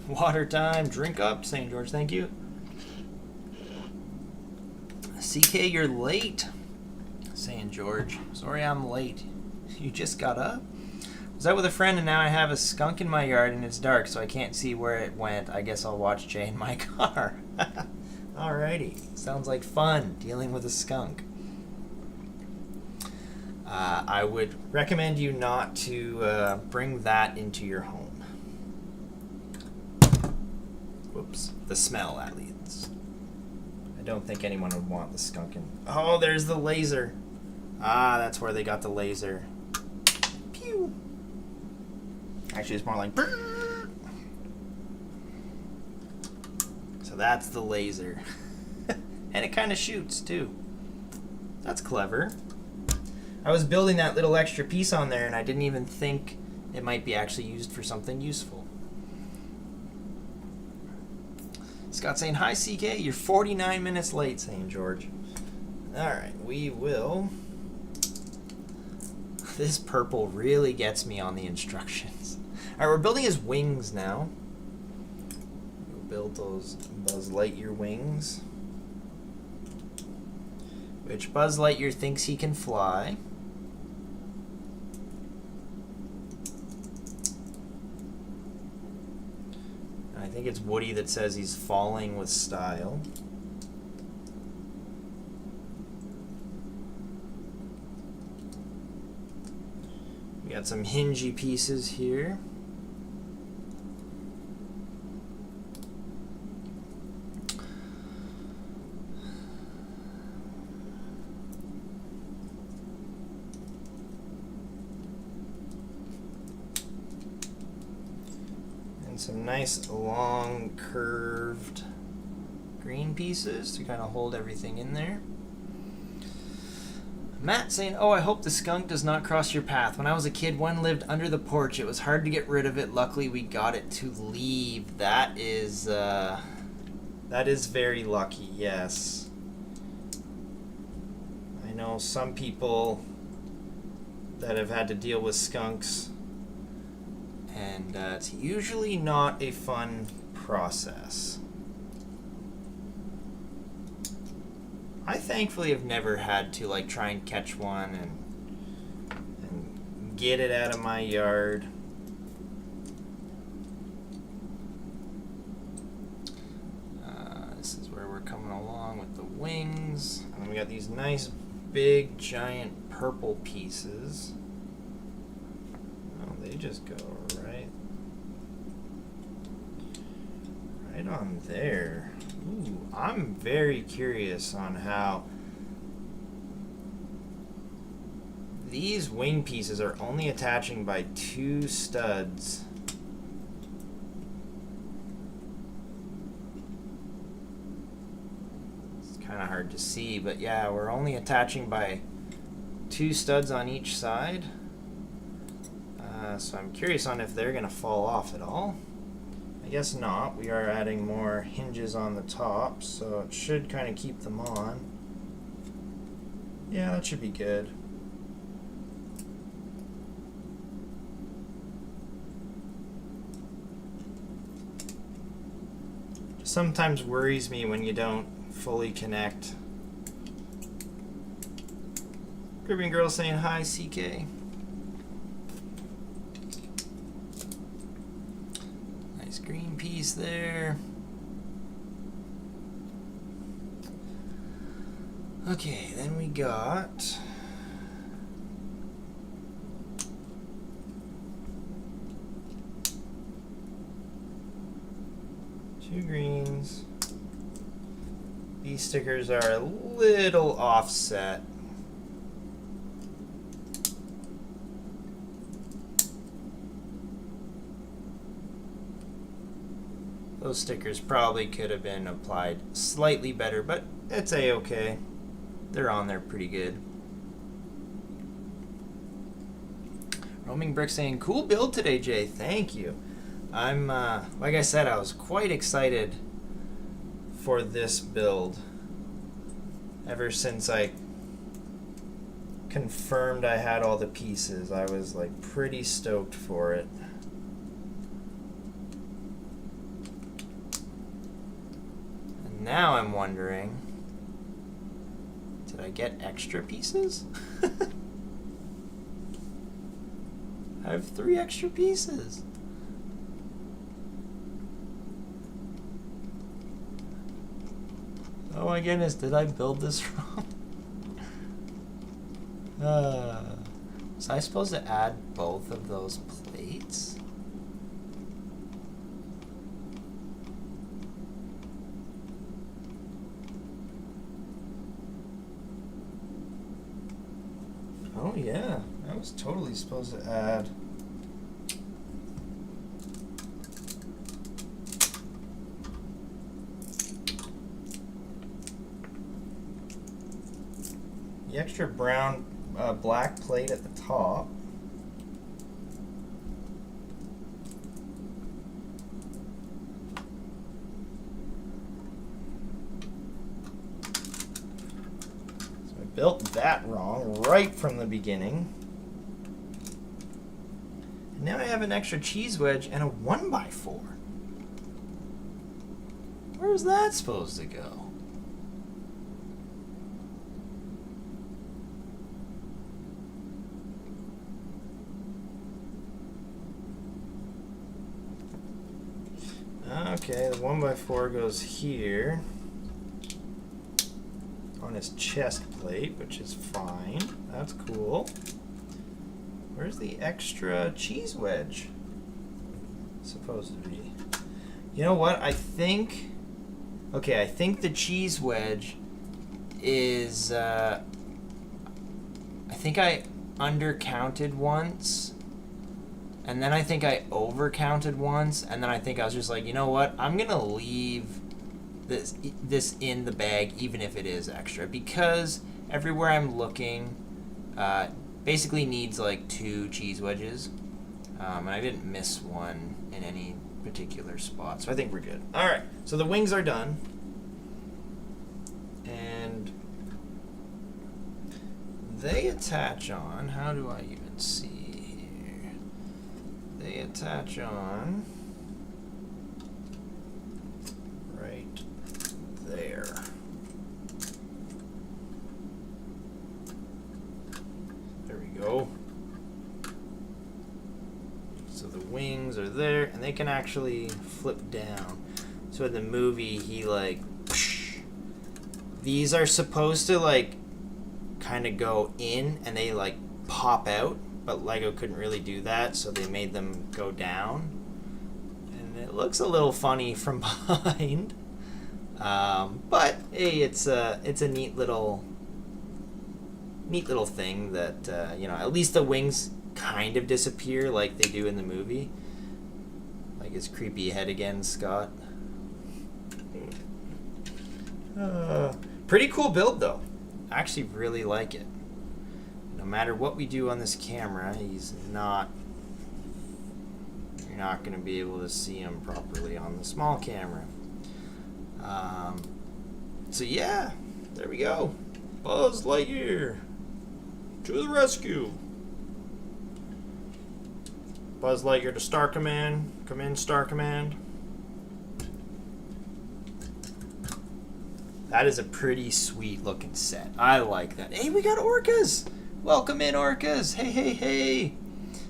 Water time, drink up, St. George, thank you. CK, you're late, St. George. Sorry I'm late. You just got up? Was out with a friend and now I have a skunk in my yard and it's dark so I can't see where it went. I guess I'll watch Jay in my car. Alrighty, sounds like fun dealing with a skunk. I would recommend you not to bring that into your home. Whoops, the smell at least. I don't think anyone would want the skunk in. Oh, there's the laser. Ah, that's where they got the laser. Pew. Actually, it's more like brrr. So that's the laser. And it kind of shoots too. That's clever. I was building that little extra piece on there and I didn't even think it might be actually used for something useful. Scott saying, hi CK, you're 49 minutes late, St. George. Alright, we will. This purple really gets me on the instructions. Alright, we're building his wings now. We'll build those Buzz Lightyear wings. Which Buzz Lightyear thinks he can fly. I think it's Woody that says he's falling with style. We got some hingy pieces here. Some nice long curved green pieces to kind of hold everything in there. Matt saying, oh, I hope the skunk does not cross your path. When I was a kid, one lived under the porch. It was hard to get rid of it. Luckily, we got it to leave. That is very lucky, yes. I know some people that have had to deal with skunks, and it's usually not a fun process. I thankfully have never had to like try and catch one and get it out of my yard. This is where we're coming along with the wings. And then we got these nice big giant purple pieces. Oh, they just go right on there. Ooh, I'm very curious on how these wing pieces are only attaching by 2 studs. It's kind of hard to see, but yeah, we're only attaching by 2 studs on each side. So I'm curious on if they're going to fall off at all. I guess not. We are adding more hinges on the top, so it should kind of keep them on. Yeah, that should be good. Just sometimes worries me when you don't fully connect. Caribbean Girl saying hi, CK. Green piece there. Okay, then we got two greens. These stickers are a little offset. Those stickers probably could have been applied slightly better, but it's a-okay. They're on there pretty good. Roaming Brick saying, cool build today, Jay. Thank you. I'm, like I said, I was quite excited for this build ever since I confirmed I had all the pieces. I was like pretty stoked for it. And now I'm wondering, did I get extra pieces? I have 3 extra pieces. Oh my goodness, did I build this wrong? Was I supposed to add both of those plates? Oh yeah, I was totally supposed to add. The extra brown, black plate at the top. So I built that wrong right from the beginning. And now I have an extra cheese wedge and a 1x4. Where's that supposed to go? Okay, the 1x4 goes here on his chest plate, which is fine. That's cool. Where's the extra cheese wedge supposed to be? You know what? I think the cheese wedge is, I think I undercounted once. And then I think I overcounted once, and then I think I was just like, you know what? I'm gonna leave this in the bag, even if it is extra, because everywhere I'm looking, basically needs like 2 cheese wedges, and I didn't miss one in any particular spot, so I think we're good. All right, so the wings are done, and they attach on. How do I even see? They attach on right there. There we go. So the wings are there, and they can actually flip down. So in the movie, he like, whoosh. These are supposed to like kind of go in, and they like pop out. But Lego couldn't really do that, so they made them go down. And it looks a little funny from behind. But hey, it's a neat little thing that, you know, at least the wings kind of disappear like they do in the movie. Like his creepy head again, Scott. Pretty cool build, though. I actually really like it. No matter what we do on this camera, you're not going to be able to see him properly on the small camera. So yeah, there we go. Buzz Lightyear to the rescue. Buzz Lightyear to Star Command. Come in, Star Command. That is a pretty sweet looking set. I like that. Hey, we got orcas. Welcome in, orcas. Hey, hey, hey.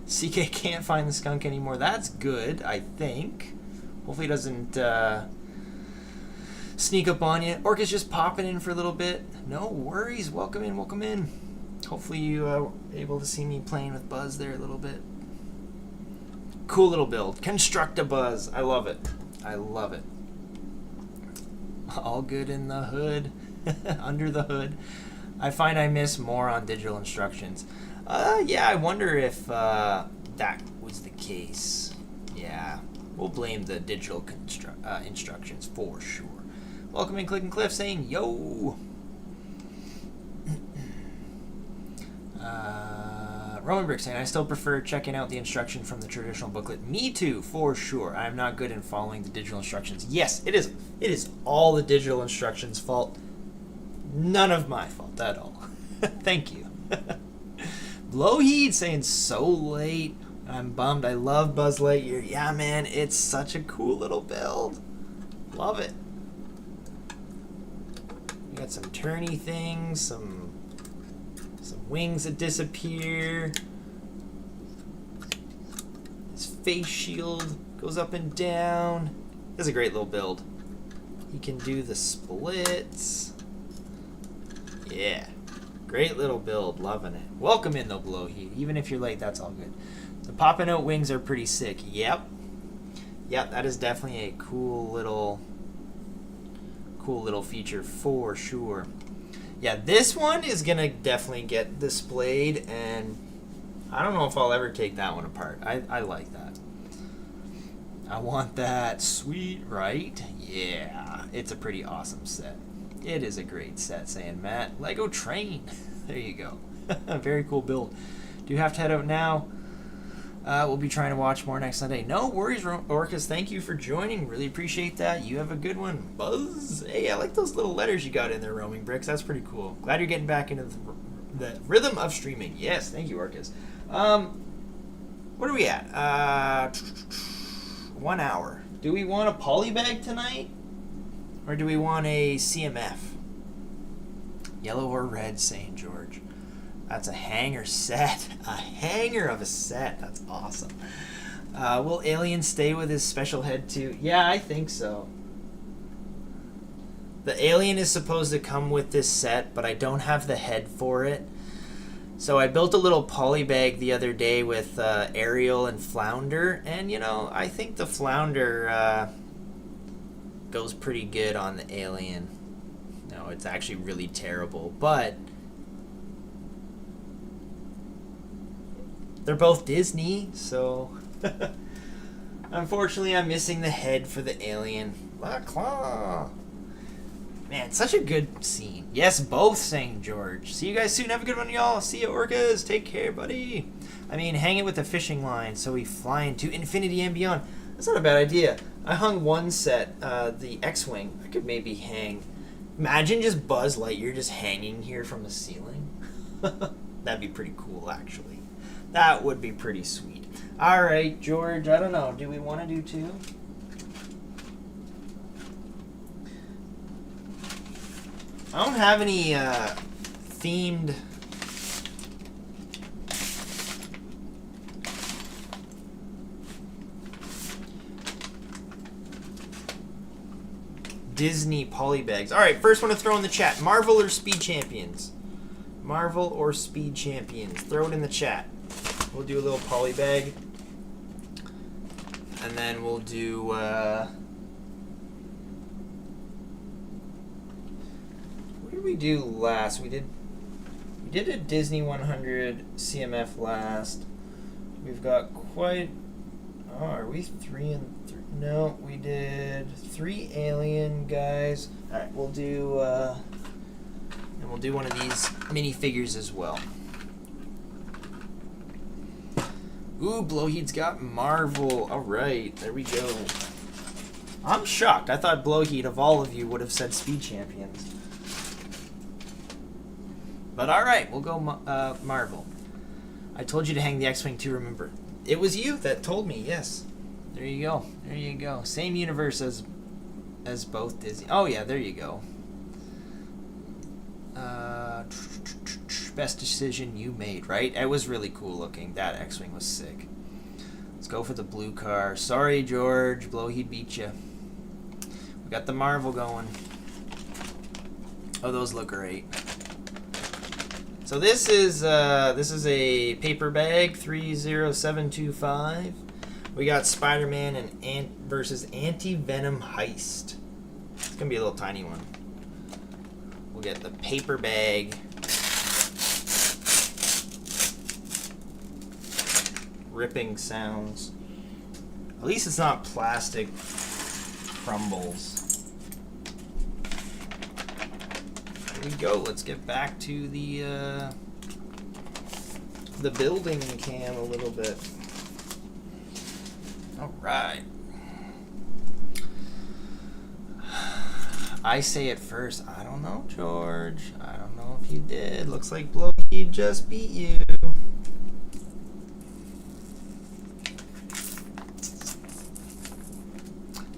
CK can't find the skunk anymore. That's good, I think. Hopefully it doesn't sneak up on you. Orca's just popping in for a little bit. No worries. Welcome in, welcome in. Hopefully you are able to see me playing with Buzz there a little bit. Cool little build. Construct a Buzz. I love it. I love it. All good in the hood. Under the hood. I find I miss more on digital instructions. Yeah, I wonder if that was the case. Yeah, We'll blame the digital instructions for sure. Welcome in, Click and Cliff saying yo. Roman Brick saying, I still prefer checking out the instruction from the traditional booklet. Me too, for sure. I'm not good in following the digital instructions. Yes, it is. It is all the digital instructions' fault. None of my fault at all. Thank you. Blowheed saying, so late. I'm bummed. I love Buzz Lightyear. Yeah, man, it's such a cool little build. Love it. We got some turny things, some wings that disappear. His face shield goes up and down. This is a great little build. He can do the splits. Yeah. Great little build. Loving it. Welcome in, though, Blowheed. Even if you're late, that's all good. The popping out wings are pretty sick. Yep. Yep, that is definitely a cool little feature for sure. Yeah, this one is going to definitely get displayed, and I don't know if I'll ever take that one apart. I like that. I want that. Sweet, right? Yeah, it's a pretty awesome set. It is a great set, saying Matt. Lego Train. There you go. Very cool build. Do you have to head out now? We'll be trying to watch more next Sunday. No worries, Orcas. Thank you for joining. Really appreciate that. You have a good one. Buzz. Hey, I like those little letters you got in there, Roaming Bricks. That's pretty cool. Glad you're getting back into the rhythm of streaming. Yes, thank you, Orcas. What are we at? 1 hour. Do we want a polybag tonight? Or do we want a CMF? Yellow or red, St. George. That's a hanger set. A hanger of a set. That's awesome. Will Alien stay with his special head too? Yeah, I think so. The Alien is supposed to come with this set, but I don't have the head for it. So I built a little polybag the other day with Ariel and Flounder, and you know, I think the Flounder goes pretty good on the Alien. No, it's actually really terrible, but they're both Disney, so unfortunately I'm missing the head for the Alien. La Claw. Man, such a good scene. Yes, both, St. George. See you guys soon. Have a good one, y'all. See you, Orcas. Take care, buddy. I mean, hang it with a fishing line so we fly into infinity and beyond. That's not a bad idea. I hung one set, the X-Wing. I could maybe hang. Imagine just Buzz Lightyear just hanging here from the ceiling. That'd be pretty cool, actually. That would be pretty sweet. All right, George. I don't know. Do we want to do two? I don't have any themed Disney polybags. All right, first one to throw in the chat. Marvel or Speed Champions? Marvel or Speed Champions? Throw it in the chat. We'll do a little polybag. And then we'll do... what did we do last? We did a Disney 100 CMF last. We've got quite... Oh, are we 3 and 3? No, we did 3 Alien guys. All right, we'll do... and we'll do one of these minifigures as well. Ooh, Blowheed's got Marvel. All right, there we go. I'm shocked. I thought Blowheed, of all of you, would have said Speed Champions. But all right, we'll go Marvel. I told you to hang the X-Wing too, remember. It was you that told me, yes. There you go. There you go. Same universe as both Disney. Oh, yeah, there you go. Best decision you made, right? It was really cool looking. That X-Wing was sick. Let's go for the blue car. Sorry, George. Blowheed beat you. We got the Marvel going. Oh, those look great. So this is a paper bag 30725. We got Spider-Man and versus Anti-Venom Heist. It's gonna be a little tiny one. We'll get the paper bag. Ripping sounds. At least it's not plastic crumbles. Here we go. Let's get back to the building cam a little bit. All right. I say it first. I don't know, George. I don't know if you did. Looks like Blokey just beat you.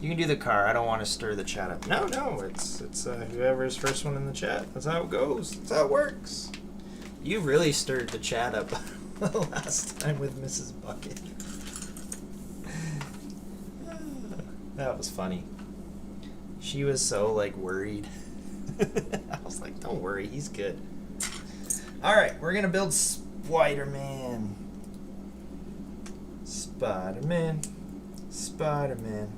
You can do the car. I don't want to stir the chat up. No, it's whoever's first one in the chat. That's how it goes. That's how it works. You really stirred the chat up last time with Mrs. Bucket. That was funny. She was so like worried. I was like, don't worry, he's good. All right, we're gonna build Spider-Man. Spider-Man. Spider-Man.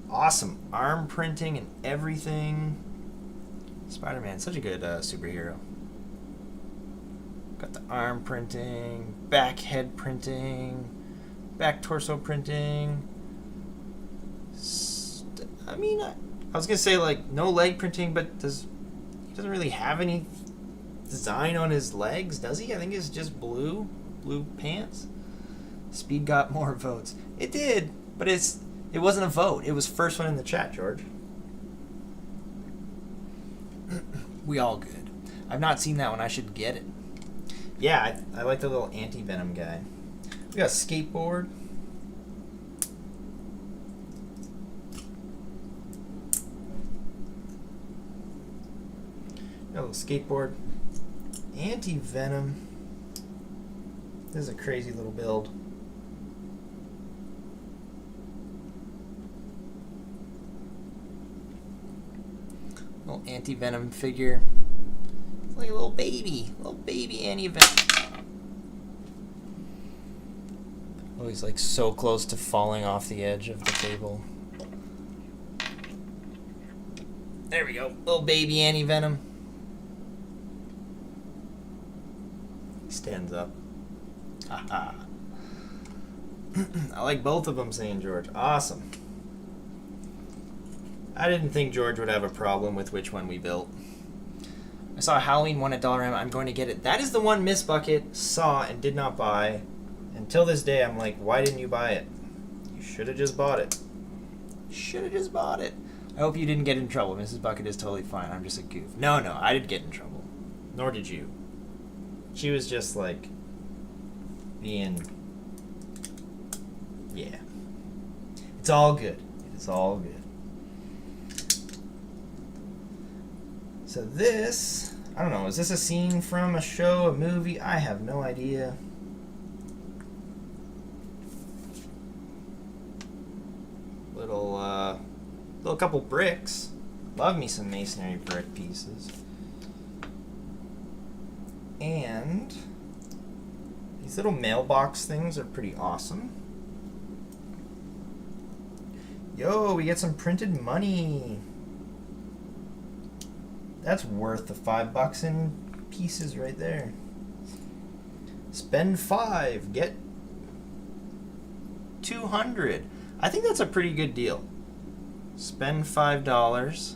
Awesome arm printing and everything. Spider-Man, such a good superhero. Got the arm printing, back head printing, back torso printing. I mean, I was gonna say like no leg printing, but he doesn't really have any design on his legs, does he? I think it's just blue pants. Speed got more votes. It did, but it wasn't a vote. It was first one in the chat, George. We all good. I've not seen that one. I should get it. Yeah, I like the little anti-venom guy. We got a skateboard. Got a little skateboard. Anti-venom. This is a crazy little build. Little anti-venom figure. It's like a little baby anti-venom. Oh, he's like so close to falling off the edge of the table. There we go. Little baby anti-venom. He stands up. Haha. I like both of them saying George. Awesome. I didn't think George would have a problem with which one we built. I saw a Halloween one at Dollarama. I'm going to get it. That is the one Miss Bucket saw and did not buy. Until this day, I'm like, why didn't you buy it? You should have just bought it. Should have just bought it. I hope you didn't get in trouble. Mrs. Bucket is totally fine. I'm just a goof. No, I didn't get in trouble. Nor did you. She was just like being... Yeah. It's all good. It's all good. So this, I don't know, is this a scene from a show, a movie? I have no idea. Little couple bricks. Love me some masonry brick pieces. And these little mailbox things are pretty awesome. Yo, we get some printed money. That's worth the $5 in pieces right there. Spend 5, get 200. I think that's a pretty good deal. Spend $5.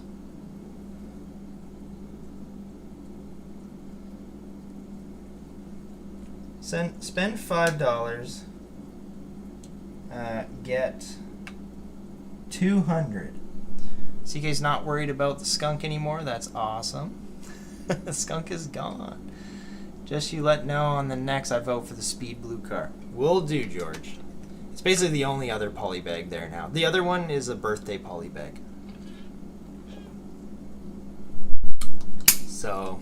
Spend $5. Get 200. CK's not worried about the skunk anymore. That's awesome. The skunk is gone. Just you let know on the next I vote for the speed blue car. Will do, George. It's basically the only other poly bag there now. The other one is a birthday poly bag. So,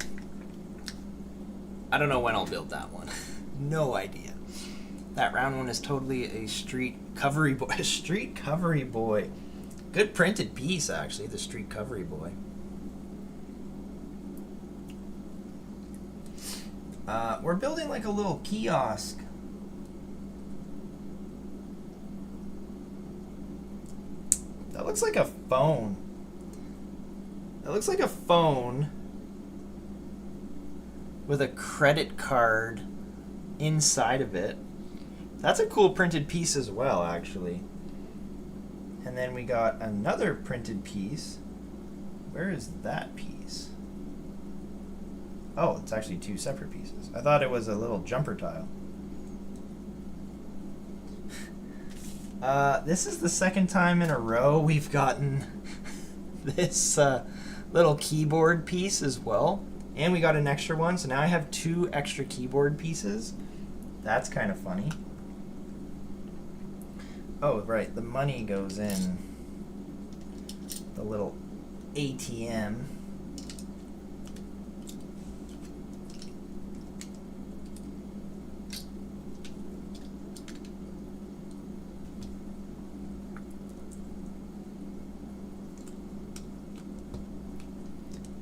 I don't know when I'll build that one. No idea. That round one is totally a street covery boy. A street covery boy. Good printed piece, actually, the street covery boy. We're building like a little kiosk. That looks like a phone. That looks like a phone with a credit card inside of it. That's a cool printed piece as well, actually. And then we got another printed piece. Where is that piece? Oh, it's actually two separate pieces. I thought it was a little jumper tile. This is the second time in a row we've gotten this little keyboard piece as well. And we got an extra one, so now I have two extra keyboard pieces. That's kind of funny. Oh, right, the money goes in the little ATM.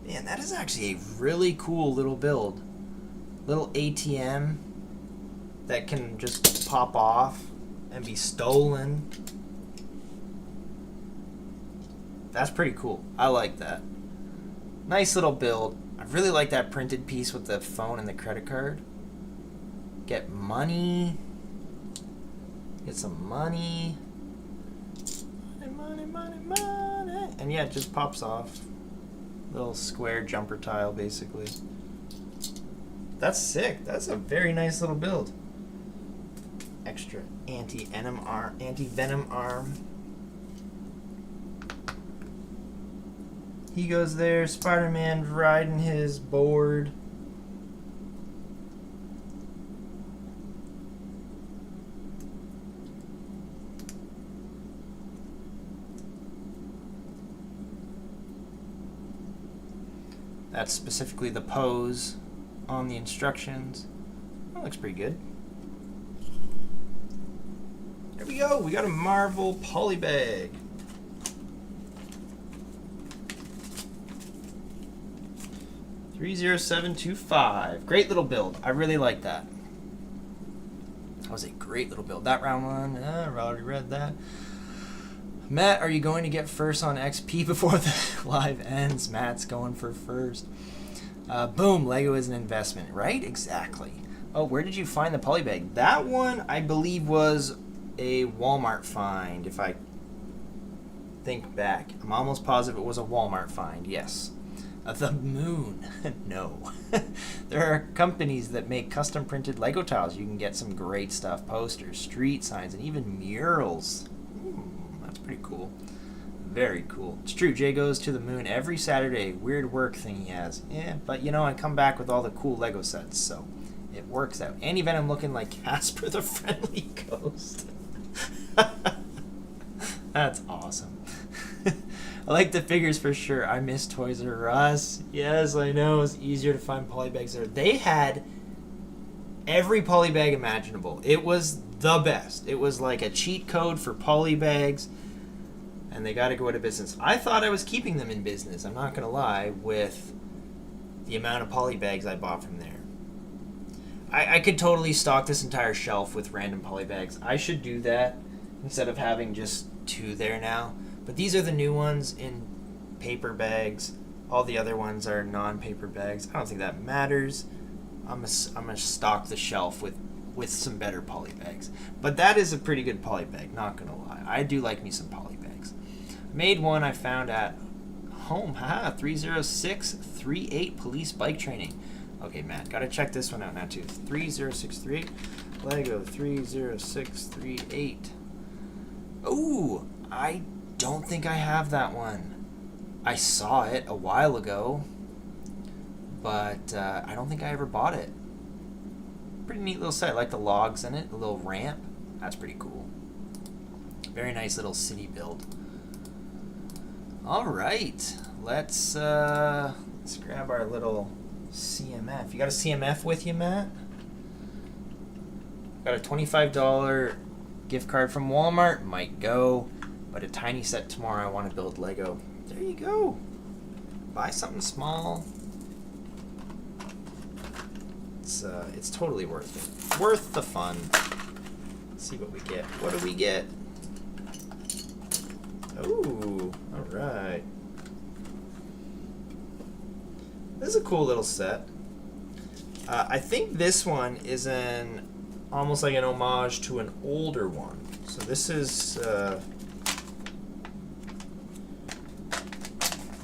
Man, that is actually a really cool little build. Little ATM that can just pop off and be stolen. That's pretty cool. I like that. Nice little build. I really like that printed piece with the phone and the credit card. Get money. Get some money. Money, money, money. And yeah, it just pops off. Little square jumper tile, basically. That's sick. That's a very nice little build. Extra anti-venom arm. He goes there. Spider-Man riding his board. That's specifically the pose on the instructions. That looks pretty good. There we go. We got a Marvel polybag. $30725. Great little build. I really like that. That was a great little build. That round one, I already read that. Matt, are you going to get first on XP before the live ends? Matt's going for first. Boom, Lego is an investment, right? Exactly. Oh, where did you find the polybag? That one, I believe, was a Walmart find, if I think back. I'm almost positive it was a Walmart find, yes. The moon. No. There are companies that make custom printed Lego tiles. You can get some great stuff. Posters, street signs, and even murals. That's pretty cool. Very cool. It's true, Jay goes to the moon every Saturday. Weird work thing he has. Yeah, but you know, I come back with all the cool Lego sets, so it works out. Anti-Venom looking like Casper the Friendly Ghost. That's awesome. I like the figures for sure. I miss Toys R Us. Yes, I know. It's easier to find polybags there. They had every polybag imaginable. It was the best. It was like a cheat code for polybags, and they got to go out of business. I thought I was keeping them in business, I'm not going to lie, with the amount of polybags I bought from there. I could totally stock this entire shelf with random polybags. I should do that instead of having just two there now. But these are the new ones in paper bags. All the other ones are non-paper bags. I don't think that matters. I'm gonna stock the shelf with some better polybags. But that is a pretty good polybag, not gonna lie. I do like me some polybags. Made one I found at home. Haha, 30638 police bike training. Okay, Matt, gotta check this one out now too. 30638 Lego 30638. Ooh, I don't think I have that one. I saw it a while ago, but I don't think I ever bought it. Pretty neat little set. I like the logs in it, the little ramp. That's pretty cool. Very nice little city build. All right, let's grab our little CMF. You got a CMF with you, Matt? Got a $25 gift card from Walmart. Might go, but a tiny set tomorrow. I want to build Lego. There you go. Buy something small. It's totally worth it. Worth the fun. Let's see what we get. What do we get? Ooh, all right. This is a cool little set. I think this one is almost like an homage to an older one. So this is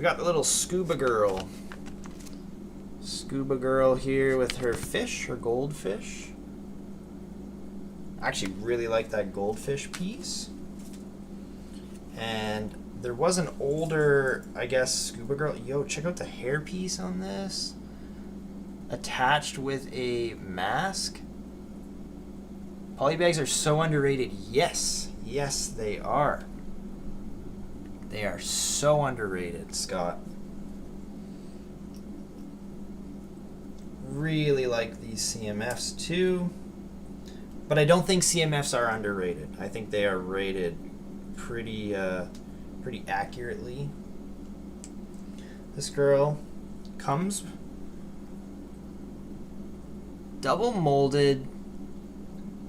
We got the little scuba girl. Scuba girl here with her fish, her goldfish. I actually really like that goldfish piece. And there was an older, I guess, scuba girl. Yo, check out the hair piece on this. Attached with a mask. Polybags are so underrated. Yes. Yes, they are. They are so underrated, Scott. Really like these CMFs too. But I don't think CMFs are underrated. I think they are rated pretty accurately. This girl comes double molded,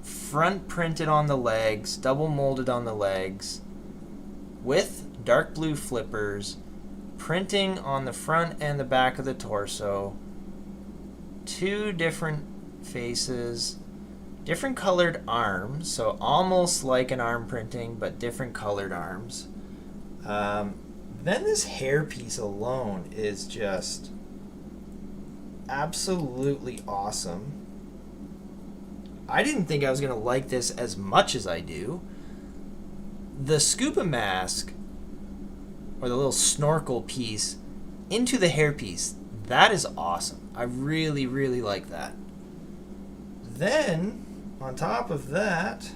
front printed on the legs, double molded on the legs, with dark blue flippers, printing on the front and the back of the torso, 2 different faces, different colored arms, so almost like an arm printing, but different colored arms. Then this hair piece alone is just absolutely awesome. I didn't think I was going to like this as much as I do. The scuba mask, or the little snorkel piece, into the hair piece, that is awesome. I really, really like that. Then, on top of that,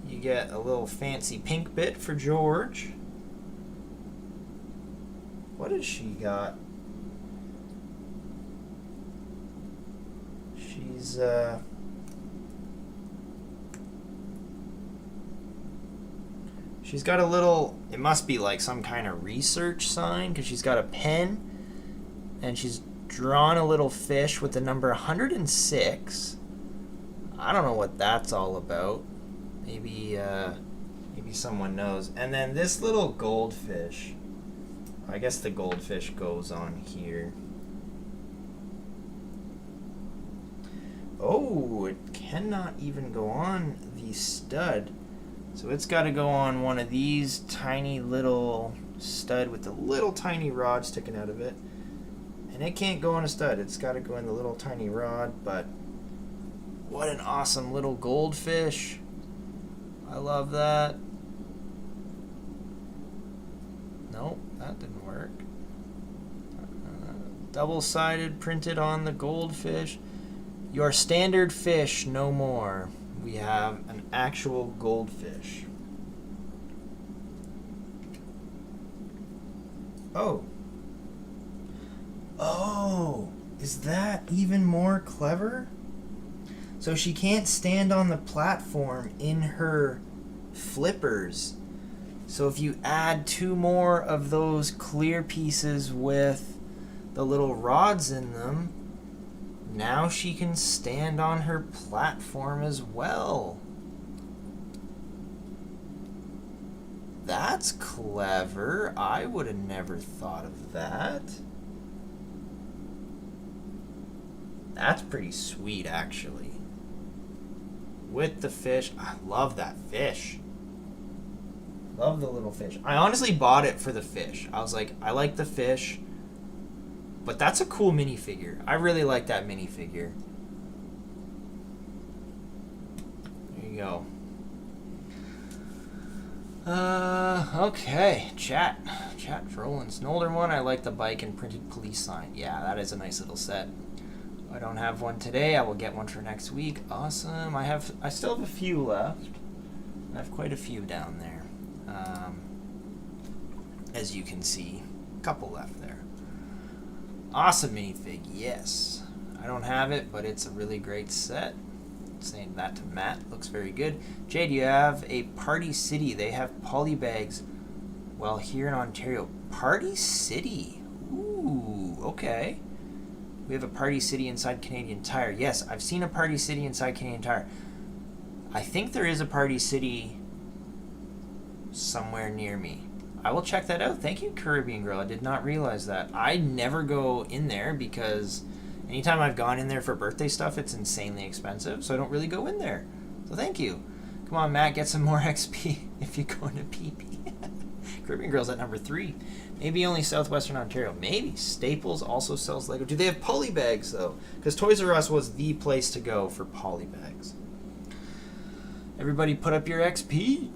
you get a little fancy pink bit for George. What has she got? She's got a little, it must be like some kind of research sign, because she's got a pen, and she's drawn a little fish with the number 106. I don't know what that's all about. Maybe someone knows. And then this little goldfish. I guess the goldfish goes on here. Oh, it cannot even go on the stud. So it's got to go on one of these tiny little stud with the little tiny rod sticking out of it. And it can't go on a stud. It's got to go in the little tiny rod, but what an awesome little goldfish. I love that. Nope, that didn't work. Double-sided, printed on the goldfish. Your standard fish, no more. We have an actual goldfish. Oh. Oh, is that even more clever? So she can't stand on the platform in her flippers. So if you add 2 more of those clear pieces with the little rods in them, now she can stand on her platform as well. That's clever. I would have never thought of that. That's pretty sweet, actually. With the fish. I love that fish. Love the little fish. I honestly bought it for the fish. I was like, I like the fish. But that's a cool minifigure. I really like that minifigure. There you go. Okay. Chat's rolling. It's an older one. I like the bike and printed police sign. Yeah, that is a nice little set. I don't have one today. I will get one for next week. Awesome. I still have a few left. I have quite a few down there. As you can see, a couple left there. Awesome minifig, yes. I don't have it, but it's a really great set. Saying that to Matt, looks very good. Jay, do you have a Party City? They have polybags. Well, here in Ontario, Party City. Ooh, okay. We have a Party City inside Canadian Tire. Yes, I've seen a Party City inside Canadian Tire. I think there is a Party City somewhere near me. I will check that out. Thank you, Caribbean Girl. I did not realize that. I never go in there because anytime I've gone in there for birthday stuff, it's insanely expensive, so I don't really go in there. So thank you. Come on, Matt, get some more XP if you're going to PP. Caribbean Girl's at number 3. Maybe only Southwestern Ontario. Maybe. Staples also sells Lego. Do they have poly bags, though? Because Toys R Us was the place to go for poly bags. Everybody put up your XP.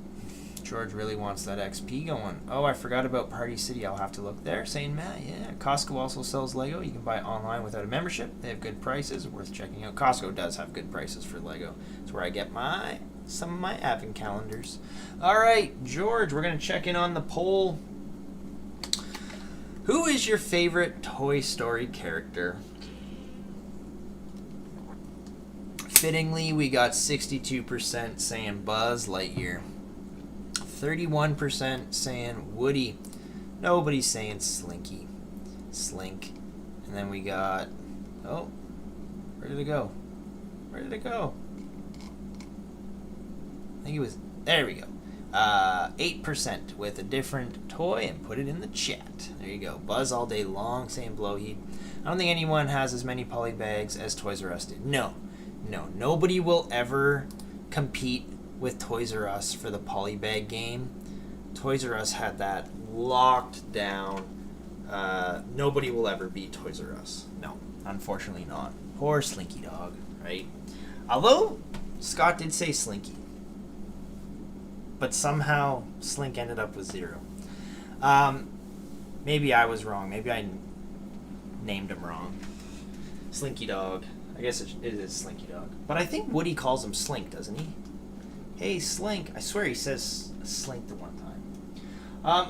George really wants that XP going. Oh, I forgot about Party City. I'll have to look there. Saying Matt, yeah. Costco also sells Lego. You can buy it online without a membership. They have good prices. Worth checking out. Costco does have good prices for Lego. It's where I get some of my advent calendars. All right, George, we're going to check in on the poll. Who is your favorite Toy Story character? Fittingly, we got 62% saying Buzz Lightyear. 31% saying Woody. Nobody's saying Slinky. Slink. And then we got... Oh. Where did it go? Where did it go? I think it was... There we go. 8% with a different toy and put it in the chat. There you go. Buzz all day long saying Blowheat. I don't think anyone has as many poly bags as Toys R Us did. No. Nobody will ever compete with Toys R Us for the polybag game. Toys R Us had that locked down. Nobody will ever beat Toys R Us. No, unfortunately not. Poor Slinky Dog, right? Although Scott did say Slinky, but somehow Slink ended up with 0. Maybe I was wrong. Maybe I named him wrong. Slinky Dog. I guess it is Slinky Dog. But I think Woody calls him Slink, doesn't he? Hey, Slink. I swear he says Slink the one time.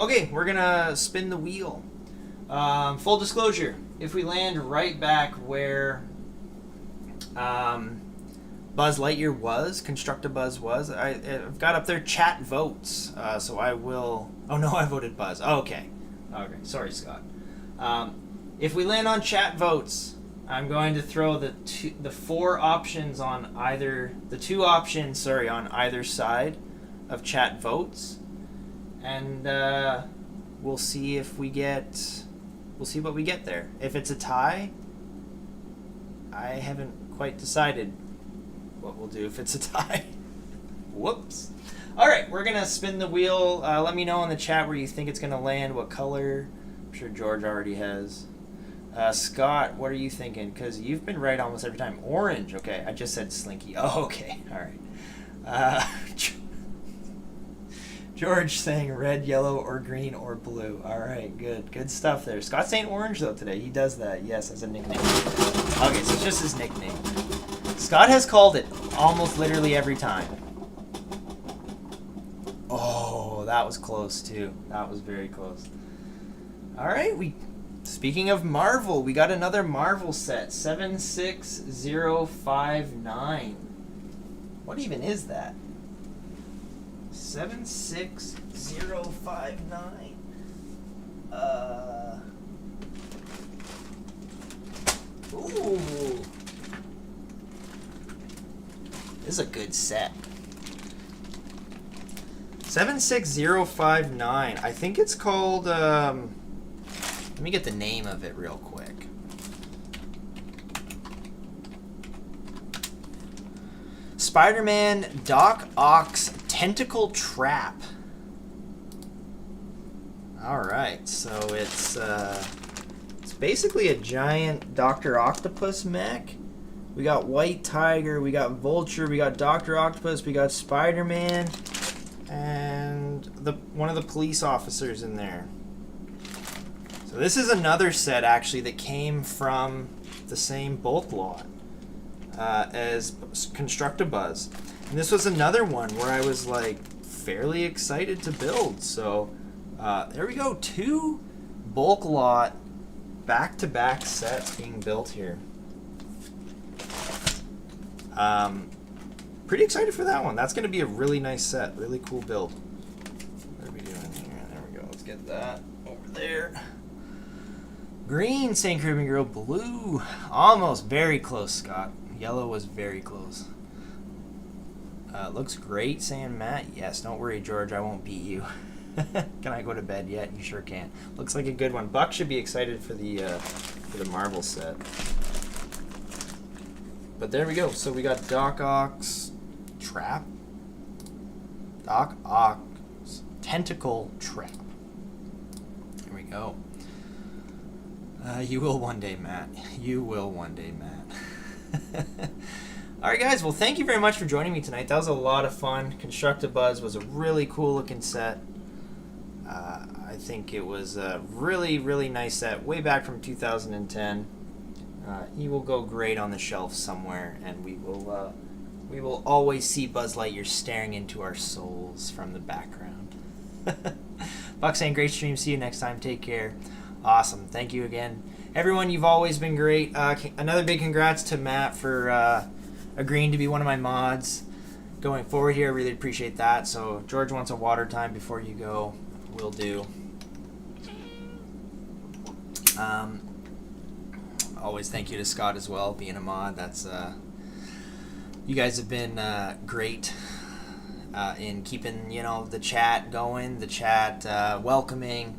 Okay, we're going to spin the wheel. Full disclosure, if we land right back where Buzz Lightyear was, Construct-A-Buzz was, I've got up there chat votes. So I will... Oh, no, I voted Buzz. Oh, okay. Okay, sorry, Scott. If we land on chat votes... I'm going to throw the 4 options on either the 2 options, on either side of chat votes, and we'll see if we get what we get there. If it's a tie, I haven't quite decided what we'll do if it's a tie. Whoops. All right, we're gonna spin the wheel. Let me know in the chat where you think it's gonna land, what color. I'm sure George already has. Scott, what are you thinking? Because you've been right almost every time. Orange. Okay, I just said Slinky. Oh, okay. All right. George saying red, yellow, or green, or blue. All right, good. Good stuff there. Scott's saying orange, though, today. He does that, yes, as a nickname. Okay, so it's just his nickname. Scott has called it almost literally every time. Oh, that was close, too. That was very close. All right, Speaking of Marvel, we got another Marvel set, 76059. What even is that? 76059. Ooh. This is a good set. 76059. I think it's called let me get the name of it real quick. Spider-Man Doc Ock's Tentacle Trap. Alright, so it's basically a giant Dr. Octopus mech. We got White Tiger, we got Vulture, we got Dr. Octopus, we got Spider-Man, and one of the police officers in there. So this is another set, actually, that came from the same bulk lot as Construct-A-Buzz. And this was another one where I was, fairly excited to build. So there we go. 2 bulk lot back-to-back sets being built here. Pretty excited for that one. That's going to be a really nice set. Really cool build. What are we doing here? There we go. Let's get that over there. Green, St. Caribbean Girl. Blue. Almost. Very close, Scott. Yellow was very close. Looks great, saying Matt. Yes, don't worry, George. I won't beat you. Can I go to bed yet? You sure can. Looks like a good one. Buck should be excited for the Marvel set. But there we go. So we got Doc Ock's Trap. Doc Ock's Tentacle Trap. There we go. You will one day, Matt. You will one day, Matt. All right, guys. Well, thank you very much for joining me tonight. That was a lot of fun. Constructive Buzz was a really cool looking set. I think it was a really, really nice set, way back from 2010. He will go great on the shelf somewhere, and we will always see Buzz Lightyear staring into our souls from the background. Buck saying, great stream. See you next time. Take care. Awesome. Thank you again. Everyone, you've always been great. Another big congrats to Matt for agreeing to be one of my mods going forward here. I really appreciate that. So George wants a water time before you go. Will do. Always thank you to Scott as well, being a mod. That's you guys have been great in keeping the chat going, the chat welcoming.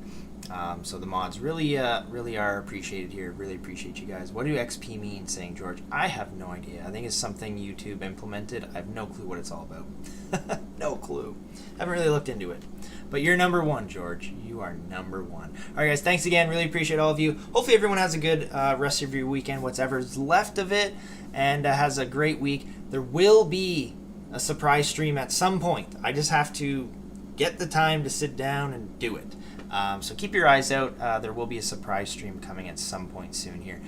So the mods really are appreciated here. Really appreciate you guys. What do XP mean, saying George? I have no idea. I think it's something YouTube implemented. I have no clue what it's all about. No clue. Haven't really looked into it. But you're number one, George. You are number one. All right, guys. Thanks again. Really appreciate all of you. Hopefully everyone has a good rest of your weekend, whatever's left of it, and has a great week. There will be a surprise stream at some point. I just have to get the time to sit down and do it. So keep your eyes out. There will be a surprise stream coming at some point soon here.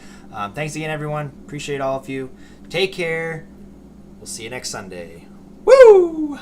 Thanks again, everyone. Appreciate all of you. Take care. We'll see you next Sunday. Woo!